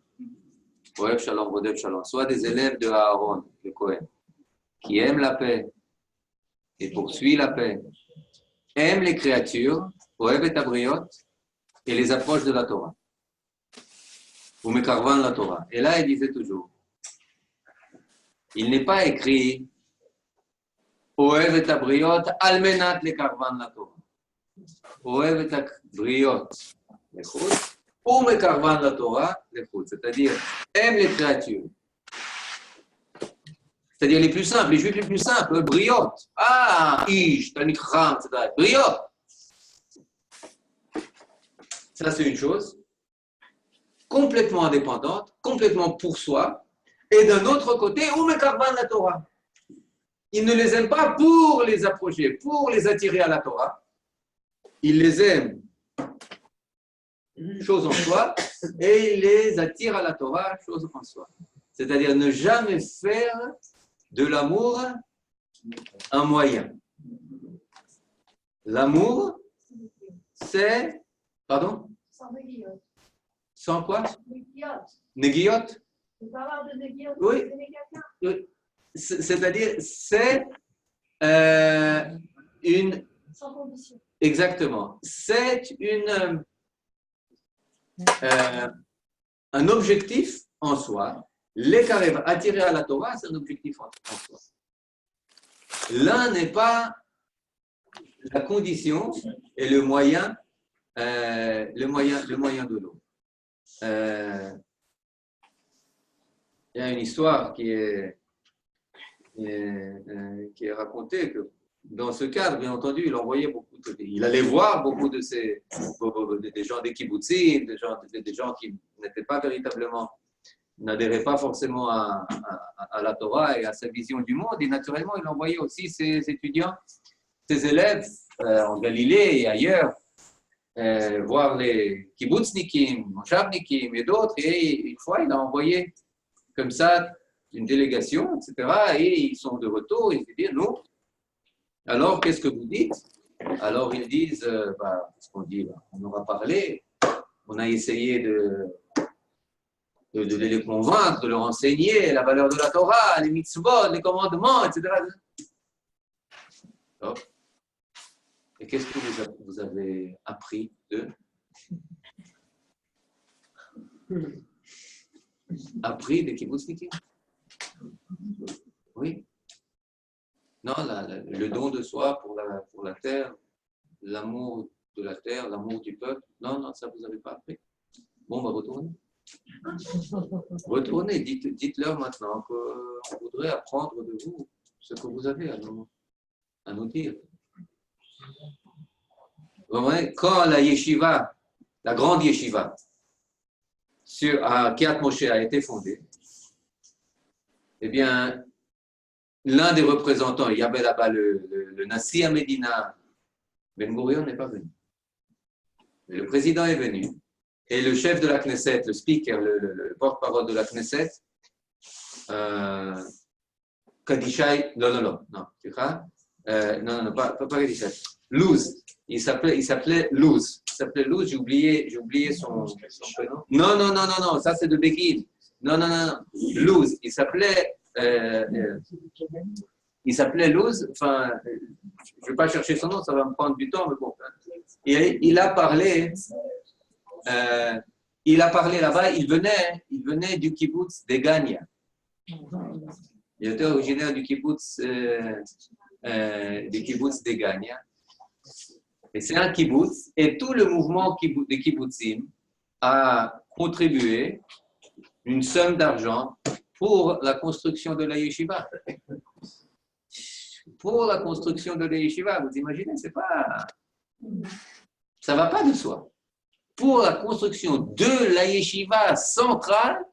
Ohev Shalom, Rodev Shalom. Soit des élèves de Aaron, le Kohen, qui aiment la paix et poursuit la paix, aiment les créatures, Ohev et Abriot, et les approches de la Torah. Ou Mekarvan la Torah. Et là, il disait toujours, il n'est pas écrit Ohev et Abriot, Almenat le Karvan la Torah. Ohev et Abriot, les chutz, ou Mekarvan la Torah, les chutz. C'est-à-dire, aime les créatures. C'est-à-dire les plus simples, les juifs les plus simples, Briot. Ah, Ish, Talmid Chacham, etc. Briot. Ça, c'est une chose complètement indépendante, complètement pour soi. Et d'un autre côté, ou Mekarvan la Torah. Il ne les aime pas pour les approcher, pour les attirer à la Torah. Il les aime, chose en soi, et il les attire à la Torah, chose en soi. C'est-à-dire ne jamais faire de l'amour un moyen. L'amour, c'est... Pardon? Sans néguiote. Sans quoi? Néguiote. Néguiote? Tu peux avoir de néguiote. Oui. Oui. C'est-à-dire, c'est une... Sans condition. Exactement. C'est un objectif en soi. L'écarève attiré à la Torah, c'est un objectif en soi. L'un n'est pas la condition et le moyen de l'autre. Il y a une histoire qui est racontée que dans ce cadre, bien entendu, il allait voir beaucoup de des gens des kibbutzim, des gens qui n'étaient pas véritablement, n'adhéraient pas forcément à la Torah et à sa vision du monde. Et naturellement, il envoyait aussi ses étudiants, ses élèves en Galilée et ailleurs, voir les kibbutznikim, moshavnikim et d'autres. Et une fois, il a envoyé comme ça une délégation, etc. Et ils sont de retour. Ils disent, nous, alors qu'est-ce que vous dites? Alors ils disent, qu'est-ce qu'on dit? On aura parlé, on a essayé de les convaincre, de leur enseigner la valeur de la Torah, les mitzvot, les commandements, etc. Alors, et qu'est-ce que vous avez appris d'eux? Appris des kibbutznikim? Oui. Non, le don de soi pour la terre, l'amour de la terre, l'amour du peuple. Non, ça vous n'avez pas appris. Bon, retournez. Retournez, dites-leur maintenant qu'on voudrait apprendre de vous ce que vous avez à nous dire. Vous voyez, quand la yeshiva, la grande yeshiva, à Kiryat Moshe a été fondée, eh bien, l'un des représentants, il y avait là-bas le Nassi à Médina, Ben Gurion n'est pas venu. Mais le président est venu. Et le chef de la Knesset, le speaker, le porte-parole de la Knesset, Kadishai, non, pas Kadishai, Luz. Il s'appelait Luz. J'ai oublié son prénom. Non, ça c'est de Begin. Non, Luz. Il s'appelait Luz, enfin, je ne vais pas chercher son nom, ça va me prendre du temps, mais bon. Il a parlé là-bas, il venait du kibbutz des Gania. Il était originaire du kibbutz des Gania. Et c'est un kibbutz, et tout le mouvement des kibbutzim a contribué une somme d'argent pour la construction de la yeshiva. Pour la construction de la yeshiva, vous imaginez, ça ne va pas de soi. Pour la construction de la yeshiva centrale,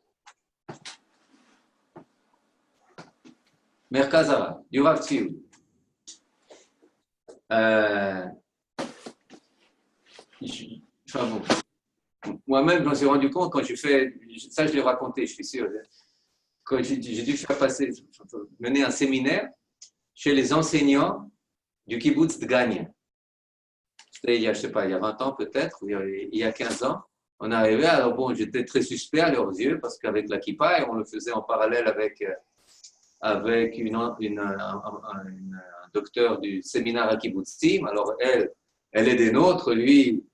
Merkaz Harav, du Rav Tzvi. Enfin bon. Moi-même, je me suis rendu compte quand j'ai fait, ça je l'ai raconté, je suis sûr, quand j'ai dû mener un séminaire, chez les enseignants du kibbutz Dgania. C'était il y a, je sais pas, il y a 20 ans peut-être, il y a 15 ans. On arrivait, alors bon, j'étais très suspect à leurs yeux parce qu'avec la kippa, et on le faisait en parallèle avec un docteur du séminaire à Kibbutzim. Alors elle est des nôtres, lui,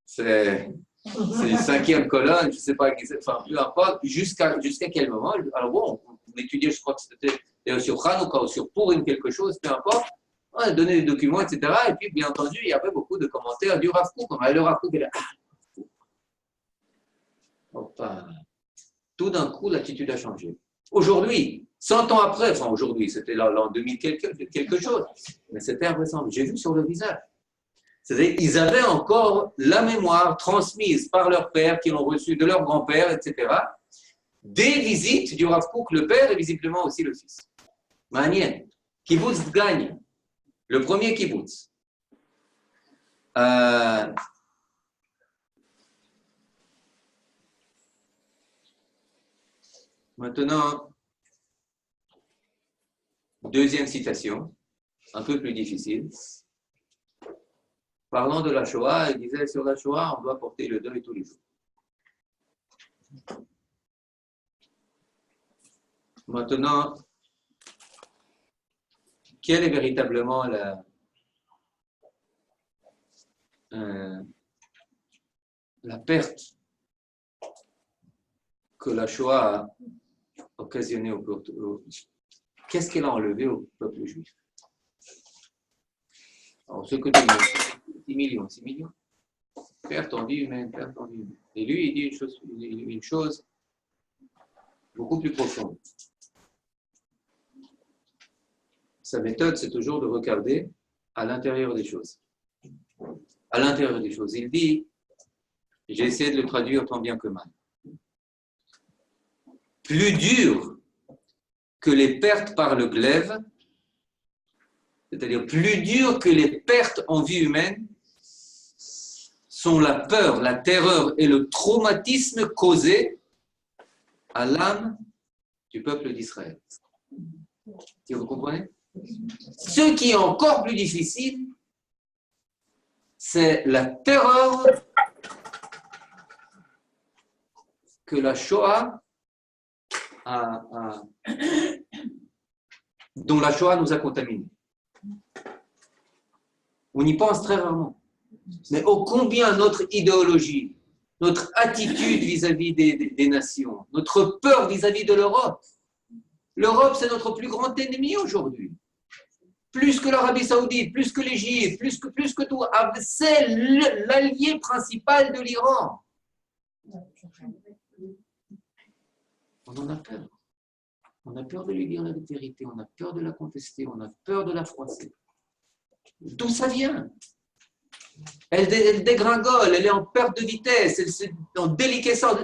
c'est une 5e colonne, je ne sais pas qui c'est, enfin peu importe, jusqu'à quel moment. Alors bon, on étudiait, je crois que c'était sur Hanouka ou sur Purim, quelque chose, peu importe. On a donné des documents, etc. Et puis, bien entendu, il y avait beaucoup de commentaires du Rav Kook. Le Rav Kook, il est tout d'un coup, l'attitude a changé. Aujourd'hui, 100 ans après, enfin aujourd'hui, c'était l'an 2000 quelque chose, mais c'était impressionnant. J'ai vu sur le visage. C'est-à-dire qu'ils avaient encore la mémoire transmise par leur père, qu'ils l'ont reçue de leur grand-père, etc., des visites du Rav Kook, le père, et visiblement aussi le fils. Manien, Kibbutz gagne, le premier kibbutz. Maintenant, deuxième citation, un peu plus difficile. Parlant de la Shoah, il disait sur la Shoah, on doit porter le deuil tous les jours. Maintenant, quelle est véritablement la perte que la Shoah a occasionnée au peuple? Qu'est-ce qu'elle a enlevé au peuple juif? Alors, ce que 6 millions. Perte en vie humaine, perte en vie humaine. Et lui, il dit une chose beaucoup plus profonde. Sa méthode, c'est toujours de regarder à l'intérieur des choses. À l'intérieur des choses. Il dit, j'ai essayé de le traduire tant bien que mal. Plus dur que les pertes par le glaive, c'est-à-dire plus dur que les pertes en vie humaine, sont la peur, la terreur et le traumatisme causés à l'âme du peuple d'Israël. Vous comprenez? Ce qui est encore plus difficile, c'est la terreur que la Shoah dont la Shoah nous a contaminés. On y pense très rarement. Mais ô combien notre idéologie, notre attitude vis-à-vis des nations, notre peur vis-à-vis de l'Europe. L'Europe, c'est notre plus grand ennemi aujourd'hui. Plus que l'Arabie Saoudite, plus que l'Égypte, plus que tout. C'est l'allié principal de l'Iran. On en a peur. On a peur de lui dire la vérité, on a peur de la contester, on a peur de la froisser. D'où ça vient? Elle dégringole, elle est en perte de vitesse, elle est en déliquescence.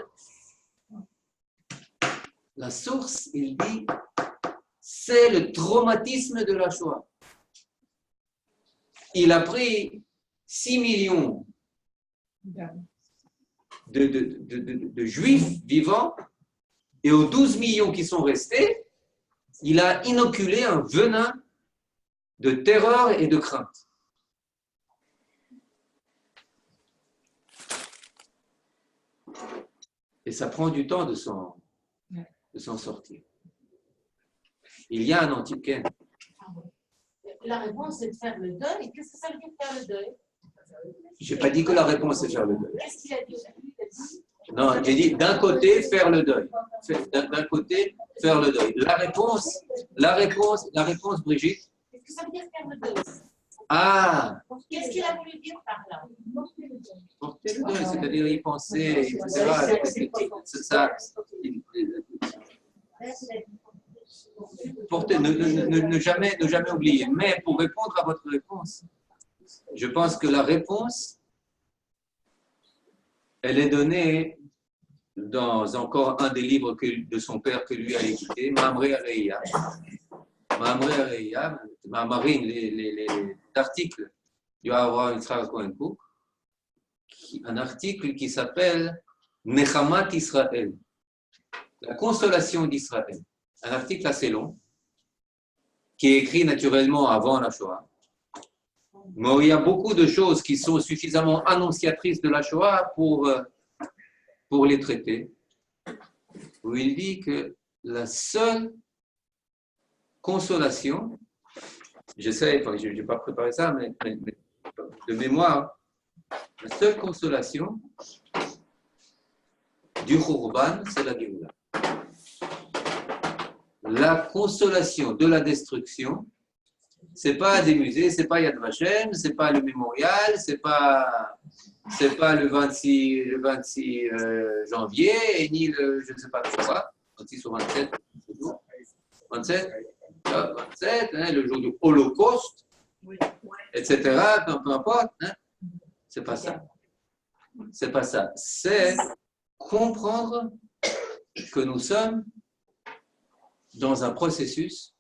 La source, il dit, c'est le traumatisme de la Shoah. Il a pris 6 millions de juifs vivants et aux 12 millions qui sont restés, il a inoculé un venin de terreur et de crainte. Et ça prend du temps de s'en sortir. Il y a un antiquaire. La réponse, c'est de faire le deuil. Qu'est-ce que ça veut dire faire le deuil? Je n'ai pas dit que la réponse, c'est faire le deuil. Qu'est-ce qu'il a dit? Non, j'ai dit d'un côté, faire le deuil. D'un côté, faire le deuil. La réponse, Brigitte. Qu'est-ce que ça veut dire faire le deuil? Ah! Qu'est-ce qu'il a voulu dire par là? Porter le deuil, c'est-à-dire y penser, etc. C'est ça. Porter, ne jamais oublier. Mais pour répondre à votre réponse, je pense que la réponse, elle est donnée dans encore un des livres de son père que lui a écouté, Mamre Areia. Mamre Areia, Marine, les articles du Avraham Yitzhak Cohen Kook, un article qui s'appelle Nechamat Israël, la consolation d'Israël. Un article assez long, qui est écrit naturellement avant la Shoah. Mais il y a beaucoup de choses qui sont suffisamment annonciatrices de la Shoah pour les traiter. Où il dit que la seule consolation, j'essaie, je n'ai pas préparé ça, mais de mémoire, la seule consolation du Khurban, c'est la Géoula. La consolation de la destruction, c'est pas des musées, c'est pas Yad Vashem, c'est pas le mémorial, c'est pas le 26 janvier, et ni le, je ne sais pas quoi, 26 ou 27, 27, hein, le jour du Holocauste, etc., peu importe, hein, c'est pas ça. C'est pas ça. C'est comprendre que nous sommes dans un processus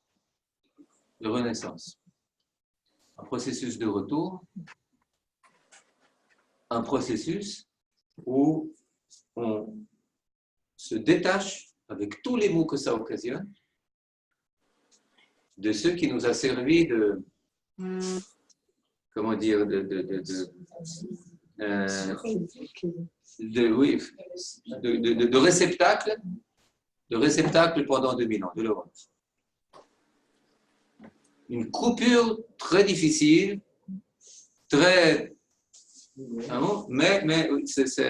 de renaissance, un processus de retour, un processus où on se détache, avec tous les mots que ça occasionne, de ce qui nous a servi de, comment dire, de réceptacle pendant 2000 ans, de l'Europe. Une coupure très difficile, très... mais c'est ça.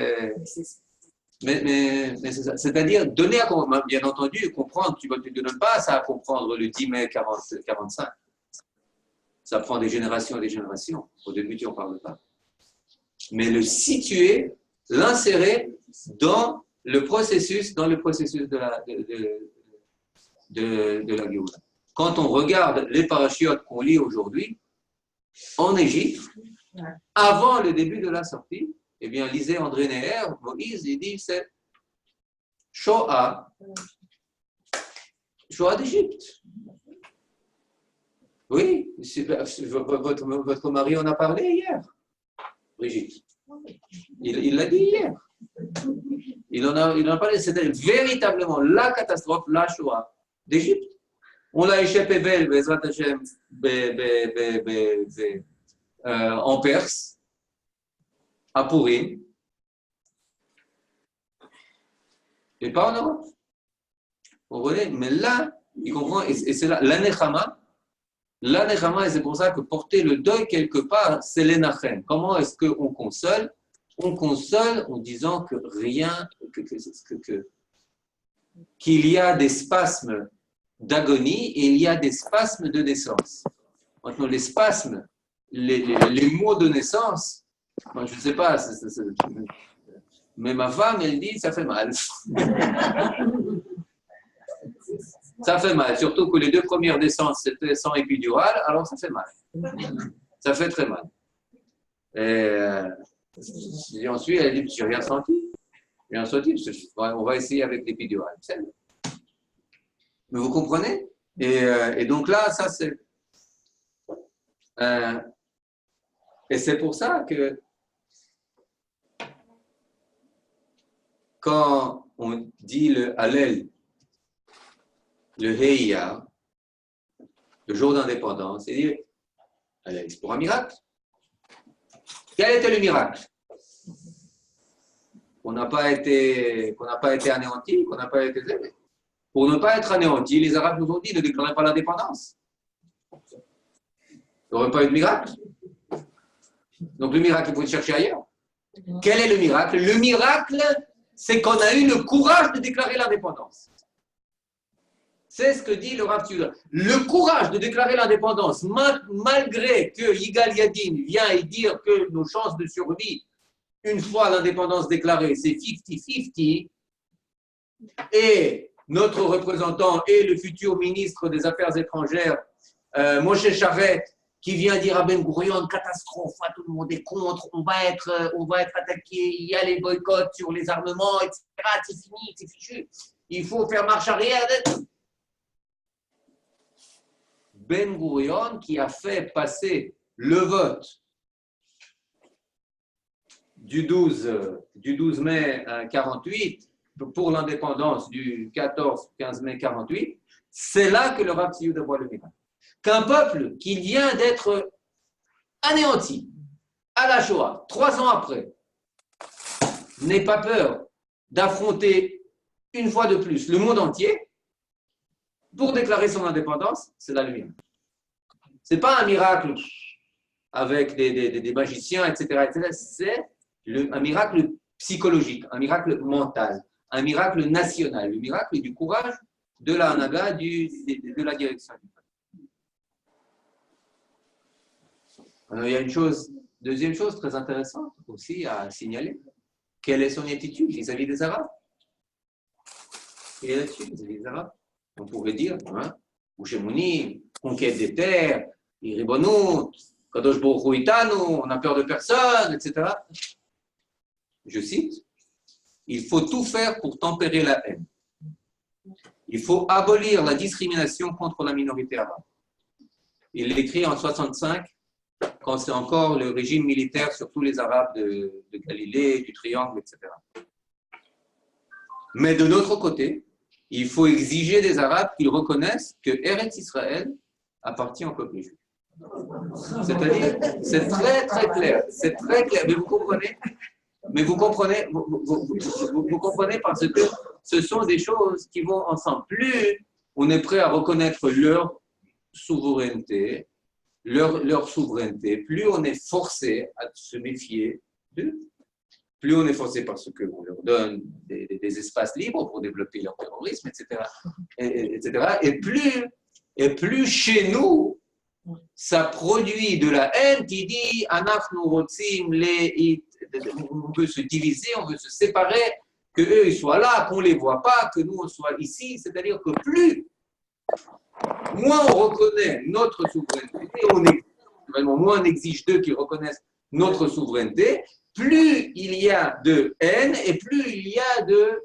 C'est-à-dire donner à comprendre, bien entendu, comprendre, tu ne donnes pas ça à comprendre le 10 mai 45. Ça prend des générations et des générations. Au début, tu n'en parles pas. Mais le situer, l'insérer dans le processus de la Géoula. Quand on regarde les parachiotes qu'on lit aujourd'hui, en Égypte, avant le début de la sortie, eh bien, lisez André Neher, Moïse, il dit c'est Shoah d'Égypte. Oui, votre mari en a parlé hier, Brigitte. Il l'a dit hier. Il en a parlé, c'était véritablement la catastrophe, la Shoah d'Égypte. On l'a échappé belle, Bezrat Hashem, en Perse, à Pourim, et pas en Europe. Vous voyez, mais là, il comprend, et c'est là, l'anechama, et c'est pour ça que porter le deuil quelque part, c'est l'enachem. Comment est-ce qu'on console? On console en disant que rien, qu'il y a des spasmes d'agonie et il y a des spasmes de naissance. Maintenant, les spasmes, les mots de naissance, moi, je ne sais pas, mais ma femme, elle dit, ça fait mal. Ça fait mal, surtout que les 2 premières naissances, c'était sans épidural, alors ça fait mal. Ça fait très mal. Et ensuite, elle dit, je n'ai rien senti. On va essayer avec l'épidural. Mais vous comprenez? Et donc là, ça c'est... et c'est pour ça que quand on dit le Hallel, le Heïa, le jour d'indépendance, c'est-à-dire, c'est pour un miracle. Quel était le miracle? Qu'on n'a pas été anéanti, qu'on n'a pas été zélé. Pour ne pas être anéanti, les Arabes nous ont dit ne déclarez pas l'indépendance. Il n'y aurait pas eu de miracle. Donc le miracle, il faut le chercher ailleurs. Quel est le miracle? Le miracle, c'est qu'on a eu le courage de déclarer l'indépendance. C'est ce que dit le Rav Tzudor. Le courage de déclarer l'indépendance, malgré que Yigal Yadin vient et dire que nos chances de survie, une fois l'indépendance déclarée, c'est 50-50, et notre représentant et le futur ministre des Affaires étrangères, Moshe Charet, qui vient dire à Ben Gurion, catastrophe, tout le monde est contre, on va être attaqué, il y a les boycotts sur les armements, etc. C'est fini, c'est fichu. Il faut faire marche arrière. Ben Gurion qui a fait passer le vote du 12 mai 48 pour l'indépendance du 14-15 mai 48, c'est là que le Rav Tzvi voit le miracle. qu'un peuple qui vient d'être anéanti à la Shoah, 3 ans après, n'ait pas peur d'affronter une fois de plus le monde entier pour déclarer son indépendance, c'est la lumière. Ce n'est pas un miracle avec des magiciens, etc. C'est un miracle psychologique, un miracle mental, un miracle national, le miracle du courage de la Hanaga, de la direction du peuple. Il y a deuxième chose très intéressante aussi à signaler. Quelle est son attitude vis-à-vis des Arabes? Quelle est l'attitude vis-à-vis des Arabes? On pourrait dire, Bouchemouni, conquête des terres, Iribonou, Kadosh Baruch Hu Itanu, on n'a peur de personne, etc. Je cite, il faut tout faire pour tempérer la haine. Il faut abolir la discrimination contre la minorité arabe. Il l'écrit en 65, quand c'est encore le régime militaire sur tous les Arabes de Galilée, du Triangle, etc. Mais de l'autre côté, il faut exiger des Arabes qu'ils reconnaissent que Eretz Israël appartient au peuple juif. C'est-à-dire, c'est très très clair, c'est très clair. Mais vous comprenez parce que ce sont des choses qui vont ensemble. Plus on est prêt à reconnaître leur souveraineté, plus on est forcé à se méfier d'eux. Plus on est forcé parce qu'on leur donne des espaces libres pour développer leur terrorisme, etc. Et plus chez nous, ça produit de la haine qui dit on veut se diviser, on veut se séparer, qu'eux ils soient là, qu'on ne les voit pas, que nous on soit ici. C'est-à-dire que moins on reconnaît notre souveraineté, moins on exige d'eux qu'ils reconnaissent notre souveraineté, plus il y a de haine et plus il y a de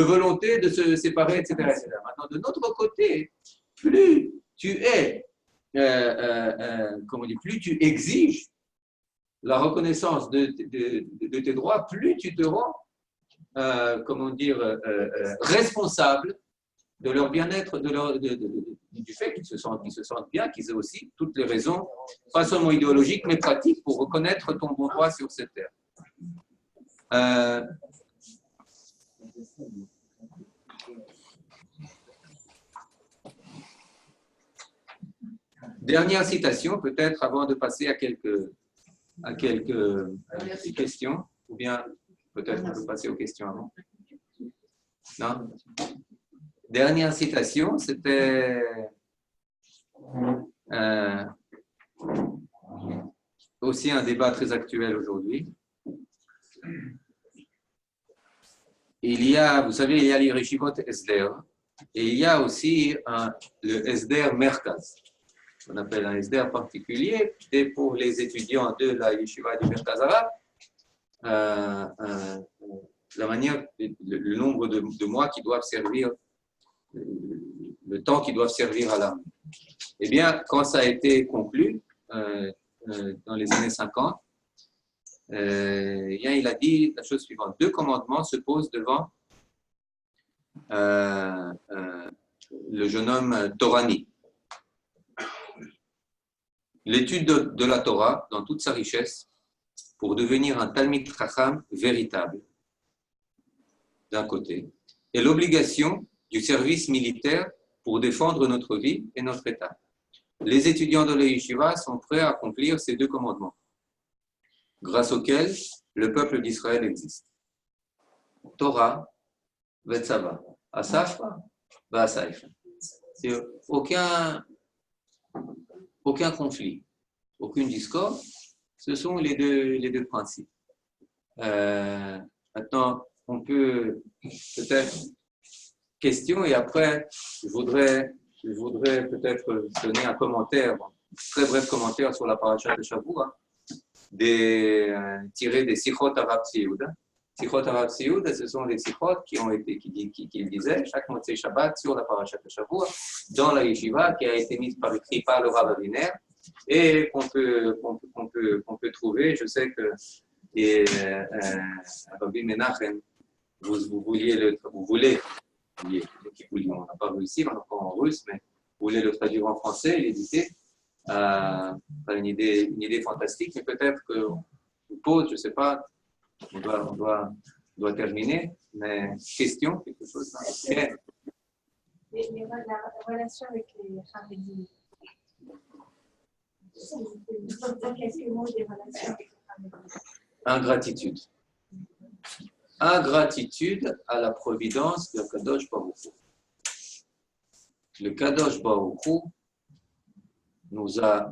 volonté de se séparer, etc. Maintenant, de notre côté, plus tu es, plus tu exiges la reconnaissance de tes droits, plus tu te rends, responsable de leur bien-être, du fait qu'ils se sentent bien, qu'ils aient aussi toutes les raisons, pas seulement idéologiques, mais pratiques, pour reconnaître ton bon droit sur cette terre. Dernière citation, peut-être avant de passer à quelques questions, ou bien peut-être on peut passer aux questions avant. Non? Dernière citation, c'était aussi un débat très actuel aujourd'hui. Vous savez, il y a les Yeshivot Esder, et il y a aussi le Esder Merkaz. On appelle un Esder particulier, et pour les étudiants de la Yeshiva du Merkaz Arabe, la manière, le nombre de mois qui doivent servir, le temps qu'ils doivent servir à l'armée. Eh bien, quand ça a été conclu, dans les années 50, il a dit la chose suivante. 2 commandements se posent devant le jeune homme Torani. L'étude de la Torah dans toute sa richesse pour devenir un Talmid Chacham véritable, d'un côté, et l'obligation du service militaire pour défendre notre vie et notre État. Les étudiants de la Yeshiva sont prêts à accomplir ces 2 commandements, grâce auxquels le peuple d'Israël existe. Torah, Vetzava, Asaf, Vasaif. C'est aucun conflit, aucune discorde. Ce sont les deux principes. Maintenant, on peut peut-être question et après, je voudrais peut-être donner un commentaire, très bref commentaire sur la paracha de Shavua, tiré des Sichot Arav Tzioud. Sichot Arav Tzioud, ce sont des Sichot qui disaient chaque Motzei Shabbat sur la paracha de Shavua dans la Yeshiva qui a été mise écrit par le Rav Aviner et qu'on peut trouver. Je sais que Rabbi Menachem, on n'a pas réussi, on n'a pas en russe, mais voulez le traduire en français, l'éditer. Une idée fantastique, mais peut-être que je pose, je ne sais pas, on doit terminer, mais question, quelque chose. Okay. La relation avec les Haredim. Quelques mots des relations avec les Haredim. Ingratitude. Ingratitude à la providence de Kadosh Baruch Hu. Le Kadosh Baruch Hu nous a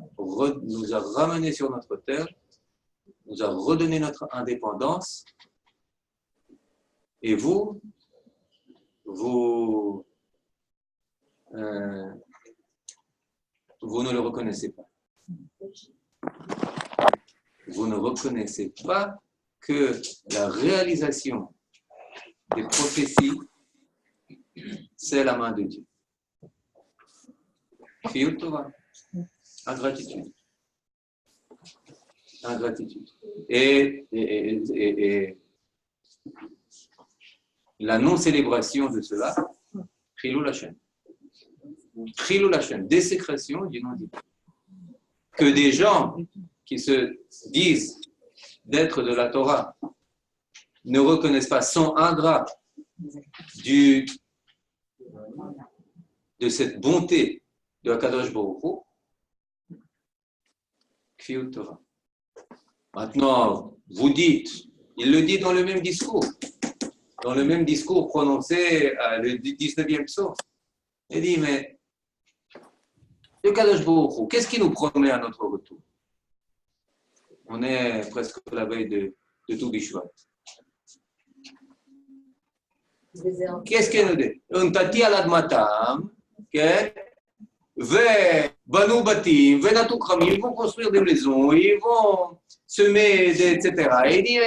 ramenés sur notre terre, nous a redonné notre indépendance, et vous ne le reconnaissez pas. Vous ne reconnaissez pas que la réalisation des prophéties, c'est la main de Dieu. Chiyut Torah. Ingratitude. Ingratitude. Et la non-célébration de cela, Chilul Hashem. Chilul Hashem, désécration du nom divin. Que des gens qui se disent d'être de la Torah ne reconnaissent pas, sont ingrats de cette bonté de Akadosh Baruch Hu, Chiyut Torah. Maintenant, vous dites, il le dit dans le même discours prononcé le 19e psaume. Il dit, mais le Kadosh Baruch Hu, qu'est-ce qu'il nous promet à notre retour? On est presque à la veille de Tou Bishvat. Qu'est-ce qu'il nous dit? On tati al admatam, Banu Batim, Venatu Kramim, ils vont construire des maisons, ils vont semer, etc. Et il dit,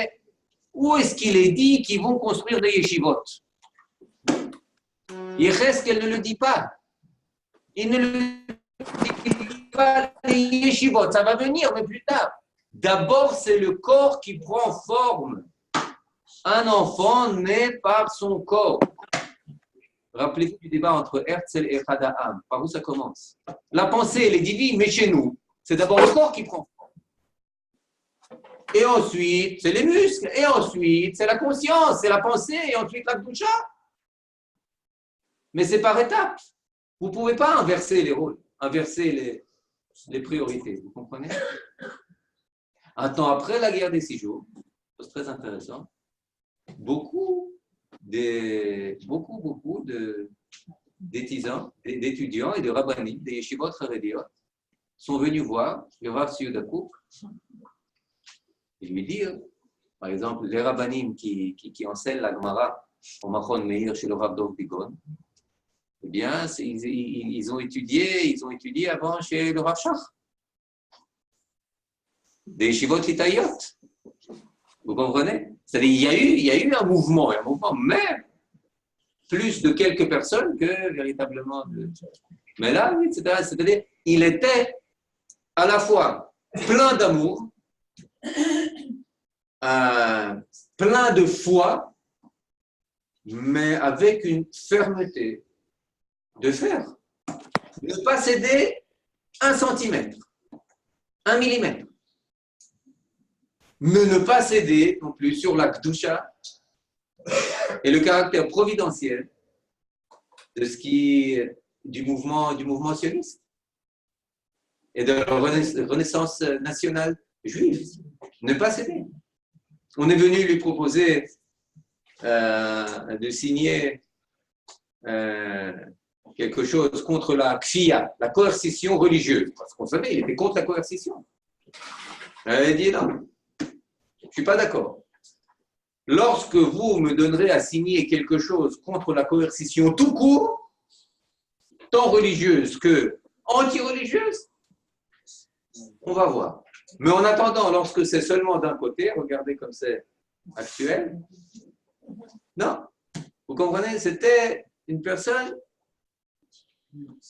où est-ce qu'il est dit qu'ils vont construire des yeshivot? Il reste qu'elle ne le dit pas. Il ne le dit pas, les yeshivot, ça va venir, mais plus tard. D'abord, c'est le corps qui prend forme. Un enfant naît par son corps. Rappelez-vous du débat entre Herzl et Hada'am. Par où ça commence? La pensée, elle est divine, mais chez nous, c'est d'abord le corps qui prend forme. Et ensuite, c'est les muscles. Et ensuite, c'est la conscience, c'est la pensée. Et ensuite, la doucha. Mais c'est par étapes. Vous ne pouvez pas inverser les rôles, inverser les priorités. Vous comprenez? Un temps après la guerre des 6 jours, c'est très intéressant, beaucoup d'étudiants et de rabbanim, des yeshivot charédiot, sont venus voir le Rav Tzviuda Kook et lui dire, par exemple, les rabbanim qui enseignent la Gemara au Machon Meir chez le Rav Dov Bigon, eh bien, ils ont étudié avant chez le Rav Shach. Des yeshivot litayot. Vous comprenez? C'est-à-dire il y a eu un mouvement, mais plus de quelques personnes que véritablement de... Mais là, oui, c'est-à-dire il était à la fois plein d'amour, plein de foi, mais avec une fermeté de fer. Ne pas céder 1 centimètre, 1 millimètre. Mais ne pas céder non plus sur la Kedusha et le caractère providentiel du mouvement sioniste et de la renaissance nationale juive. Ne pas céder. On est venu lui proposer de signer quelque chose contre la kfia, la coercition religieuse. Parce qu'on savait, il était contre la coercition. Il a dit non. Je ne suis pas d'accord. Lorsque vous me donnerez à signer quelque chose contre la coercition tout court, tant religieuse que anti-religieuse, on va voir. Mais en attendant, lorsque c'est seulement d'un côté, regardez comme c'est actuel, non. Vous comprenez? C'était une personne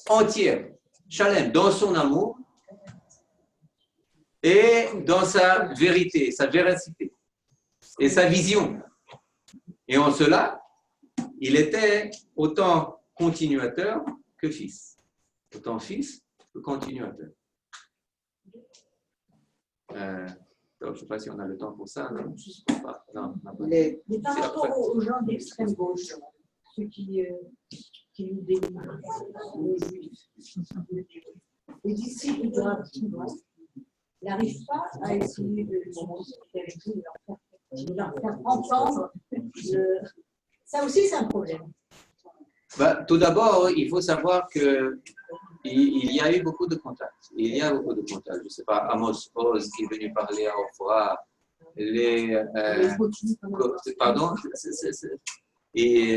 entière, Shalem, dans son amour, et dans sa vérité, sa véracité et sa vision. Et en cela, il était autant continuateur que fils. ton fils peut continuer à faire. Donc, je ne sais pas si on a le temps pour ça. Non, Mais par rapport aux gens d'extrême gauche, ceux qui nous délivrent, les juifs, les disciples de n'arrivent pas à essayer de leur faire entendre. Ça aussi, c'est un problème. Tout d'abord, il faut savoir qu'il y a eu beaucoup de contacts. Il y a beaucoup de contacts. Je ne sais pas, Amos Oz qui est venu parler à Ofra, pardon, il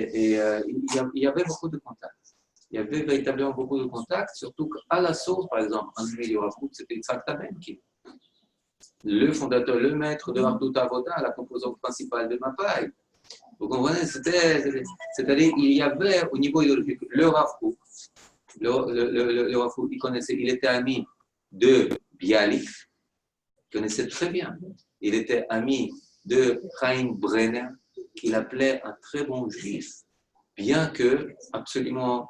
y avait beaucoup de contacts. Il y avait véritablement beaucoup de contacts, surtout qu'à la source, par exemple, en Rav Kook, c'était Yitzhak Taben qui le fondateur, le maître de Ardut Avoda, la composante principale de Mapai. Vous comprenez, c'est-à-dire il y avait au niveau idéologique le Rav Kook, le Rav Kook, il était ami de Bialik, il connaissait très bien. Il était ami de Chaim Brenner, qu'il appelait un très bon juif, bien que absolument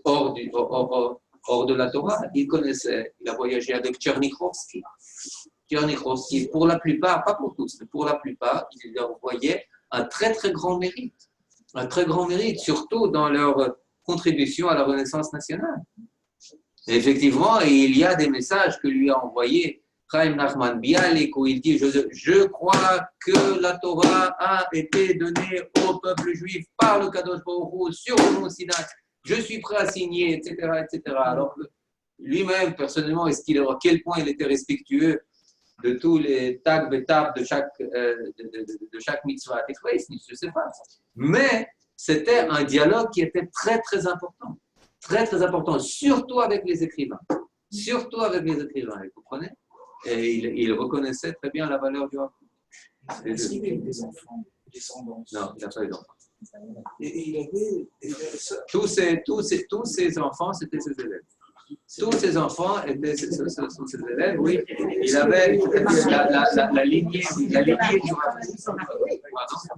hors de la Torah. Il connaissait, il a voyagé avec Tchernichovski. Tchernichovski, pour la plupart, pas pour tous, mais pour la plupart, il leur voyait un très très grand mérite. Un très grand mérite, surtout dans leur contribution à la Renaissance nationale. Et effectivement, il y a des messages que lui a envoyés Chaim Nachman Bialik, où il dit je crois que la Torah a été donnée au peuple juif par le Kadosh Baruch Hu sur le mont Sinaï. Je suis prêt à signer, etc., etc. Alors, lui-même, personnellement, à quel point il était respectueux de tous les tags, étapes de chaque mitzvah, je ne sais pas. Mais c'était un dialogue qui était très, très important. Très, très important, surtout avec les écrivains. Surtout avec les écrivains, vous comprenez? Et il reconnaissait très bien la valeur du Rav. Est-ce qu'il avait des enfants, des descendants? Non, il n'a pas eu d'enfants. Et il avait ça. Tous ses enfants, c'était ses élèves. Tous ses enfants étaient ses élèves, oui. Il avait la lignée du Rav.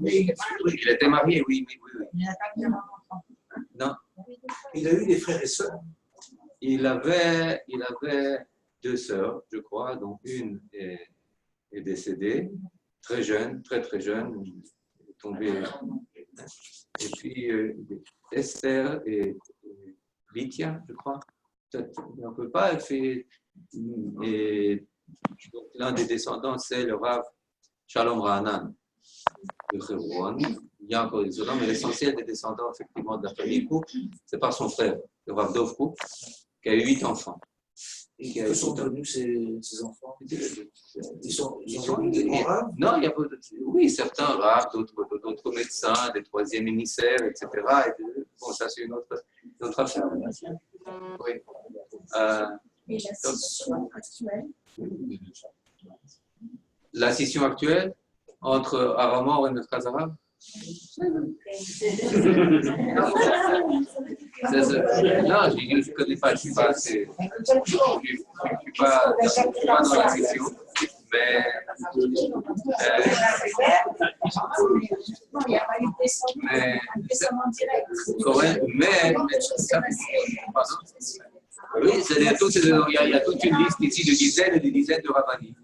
Il était marié, oui. Non. Il a eu des frères et sœurs. Il avait 2 sœurs, je crois, dont une est décédée, très jeune, très très jeune, tombée. Et puis Esther et Lydia, je crois. On ne peut pas, elle fait. Et donc, l'un des descendants, c'est le Rav Shalom Ra'anan de Hebron. Il y a encore des descendants, mais l'essentiel des descendants, effectivement, de la famille Kook, c'est par son frère, le Rav Dov Kook, qui a eu 8 enfants. Et que sont devenus ces enfants? Ils sont devenus des raves? Non, il y a oui, certains raves, d'autres médecins, des troisièmes émissaires, etc. Bon, ça, c'est une autre affaire. Oui. Et la scission actuelle? La scission actuelle entre Aramor et notre arabe? Non, je ne connais pas, je ne suis pas assez. Je suis pas dans la question, mais. Oui, il y a toute une liste ici de dizaines et de dizaines de rabbinim.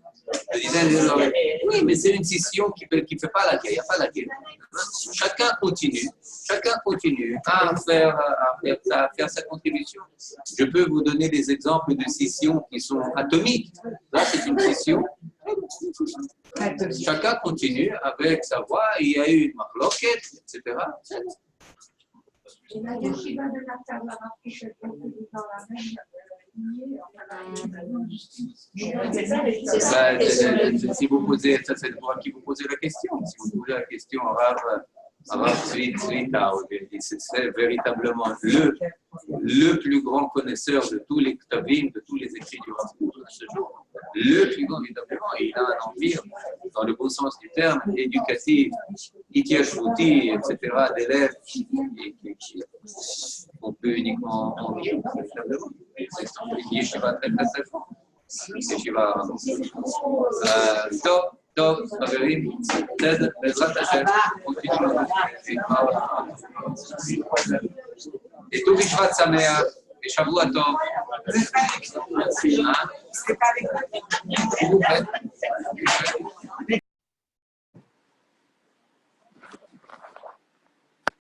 Oui, mais c'est une scission qui ne fait pas la guerre. Il n'y a pas la guerre. Chacun continue à faire sa contribution. Je peux vous donner des exemples de scissions qui sont atomiques. Là, c'est une scission. Chacun continue avec sa voix. Il y a eu une marloquette, etc. Et la yeshiva de la table affiche dans la même si vous posez, ça c'est moi qui vous posez la question. Si vous posez la question à Rav Tzvi Tao, c'est véritablement le plus grand connaisseur de tous les ktavim, de tous les écrits du Rav Kook à ce jour. Le plus grand, évidemment, il a un empire, dans le bon sens du terme, éducatif, itiashvuti, etc., d'élèves qu'on peut uniquement en vivre, véritablement. C'est une yeshiva très très très fort. Yeshiva. Top, חברים, בעזרת השם, et tout Bishvat Sameach. Et Shavuot Tov. Hein? S'il vous plaît.